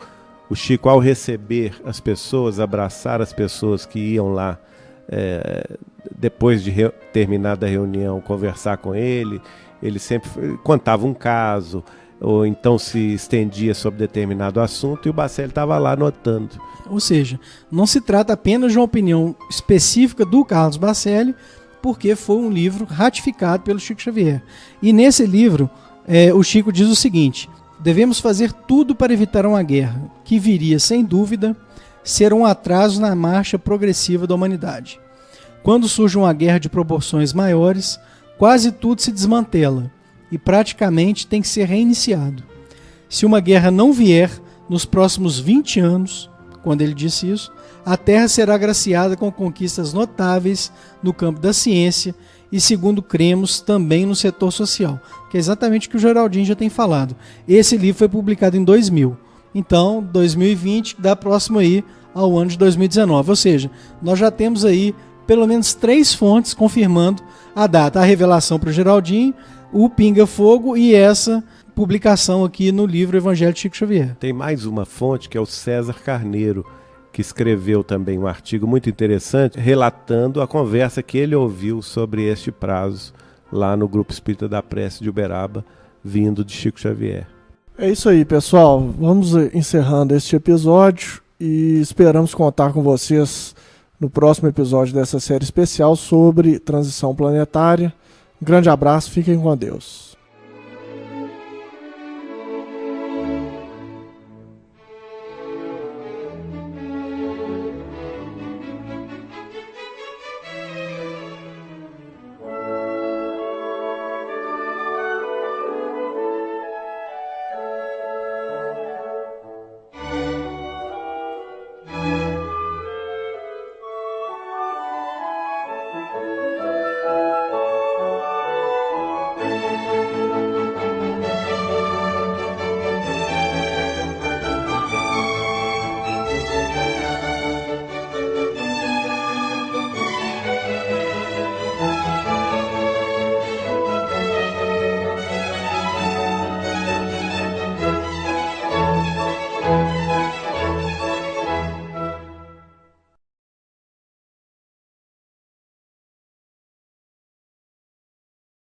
o Chico, ao receber as pessoas, abraçar as pessoas que iam lá, depois de terminada a reunião, conversar com ele sempre contava um caso, ou então se estendia sobre determinado assunto, e o Bacelli estava lá anotando. Ou seja, não se trata apenas de uma opinião específica do Carlos Bacelli, porque foi um livro ratificado pelo Chico Xavier. E nesse livro, o Chico diz o seguinte: devemos fazer tudo para evitar uma guerra, que viria, sem dúvida, ser um atraso na marcha progressiva da humanidade. Quando surge uma guerra de proporções maiores, quase tudo se desmantela e praticamente tem que ser reiniciado. Se uma guerra não vier nos próximos 20 anos, quando ele disse isso, a Terra será agraciada com conquistas notáveis no campo da ciência e, segundo cremos, também no setor social, que é exatamente o que o Geraldinho já tem falado. Esse livro foi publicado em 2000. Então, 2020 dá próximo aí ao ano de 2019. Ou seja, nós já temos aí pelo menos 3 fontes confirmando a data, a revelação para o Geraldinho, o Pinga Fogo e essa publicação aqui no livro Evangelho de Chico Xavier. Tem mais uma fonte, que é o César Carneiro, que escreveu também um artigo muito interessante, relatando a conversa que ele ouviu sobre este prazo lá no Grupo Espírita da Prece de Uberaba, vindo de Chico Xavier. É isso aí, pessoal. Vamos encerrando este episódio e esperamos contar com vocês no próximo episódio dessa série especial sobre transição planetária. Um grande abraço, fiquem com Deus.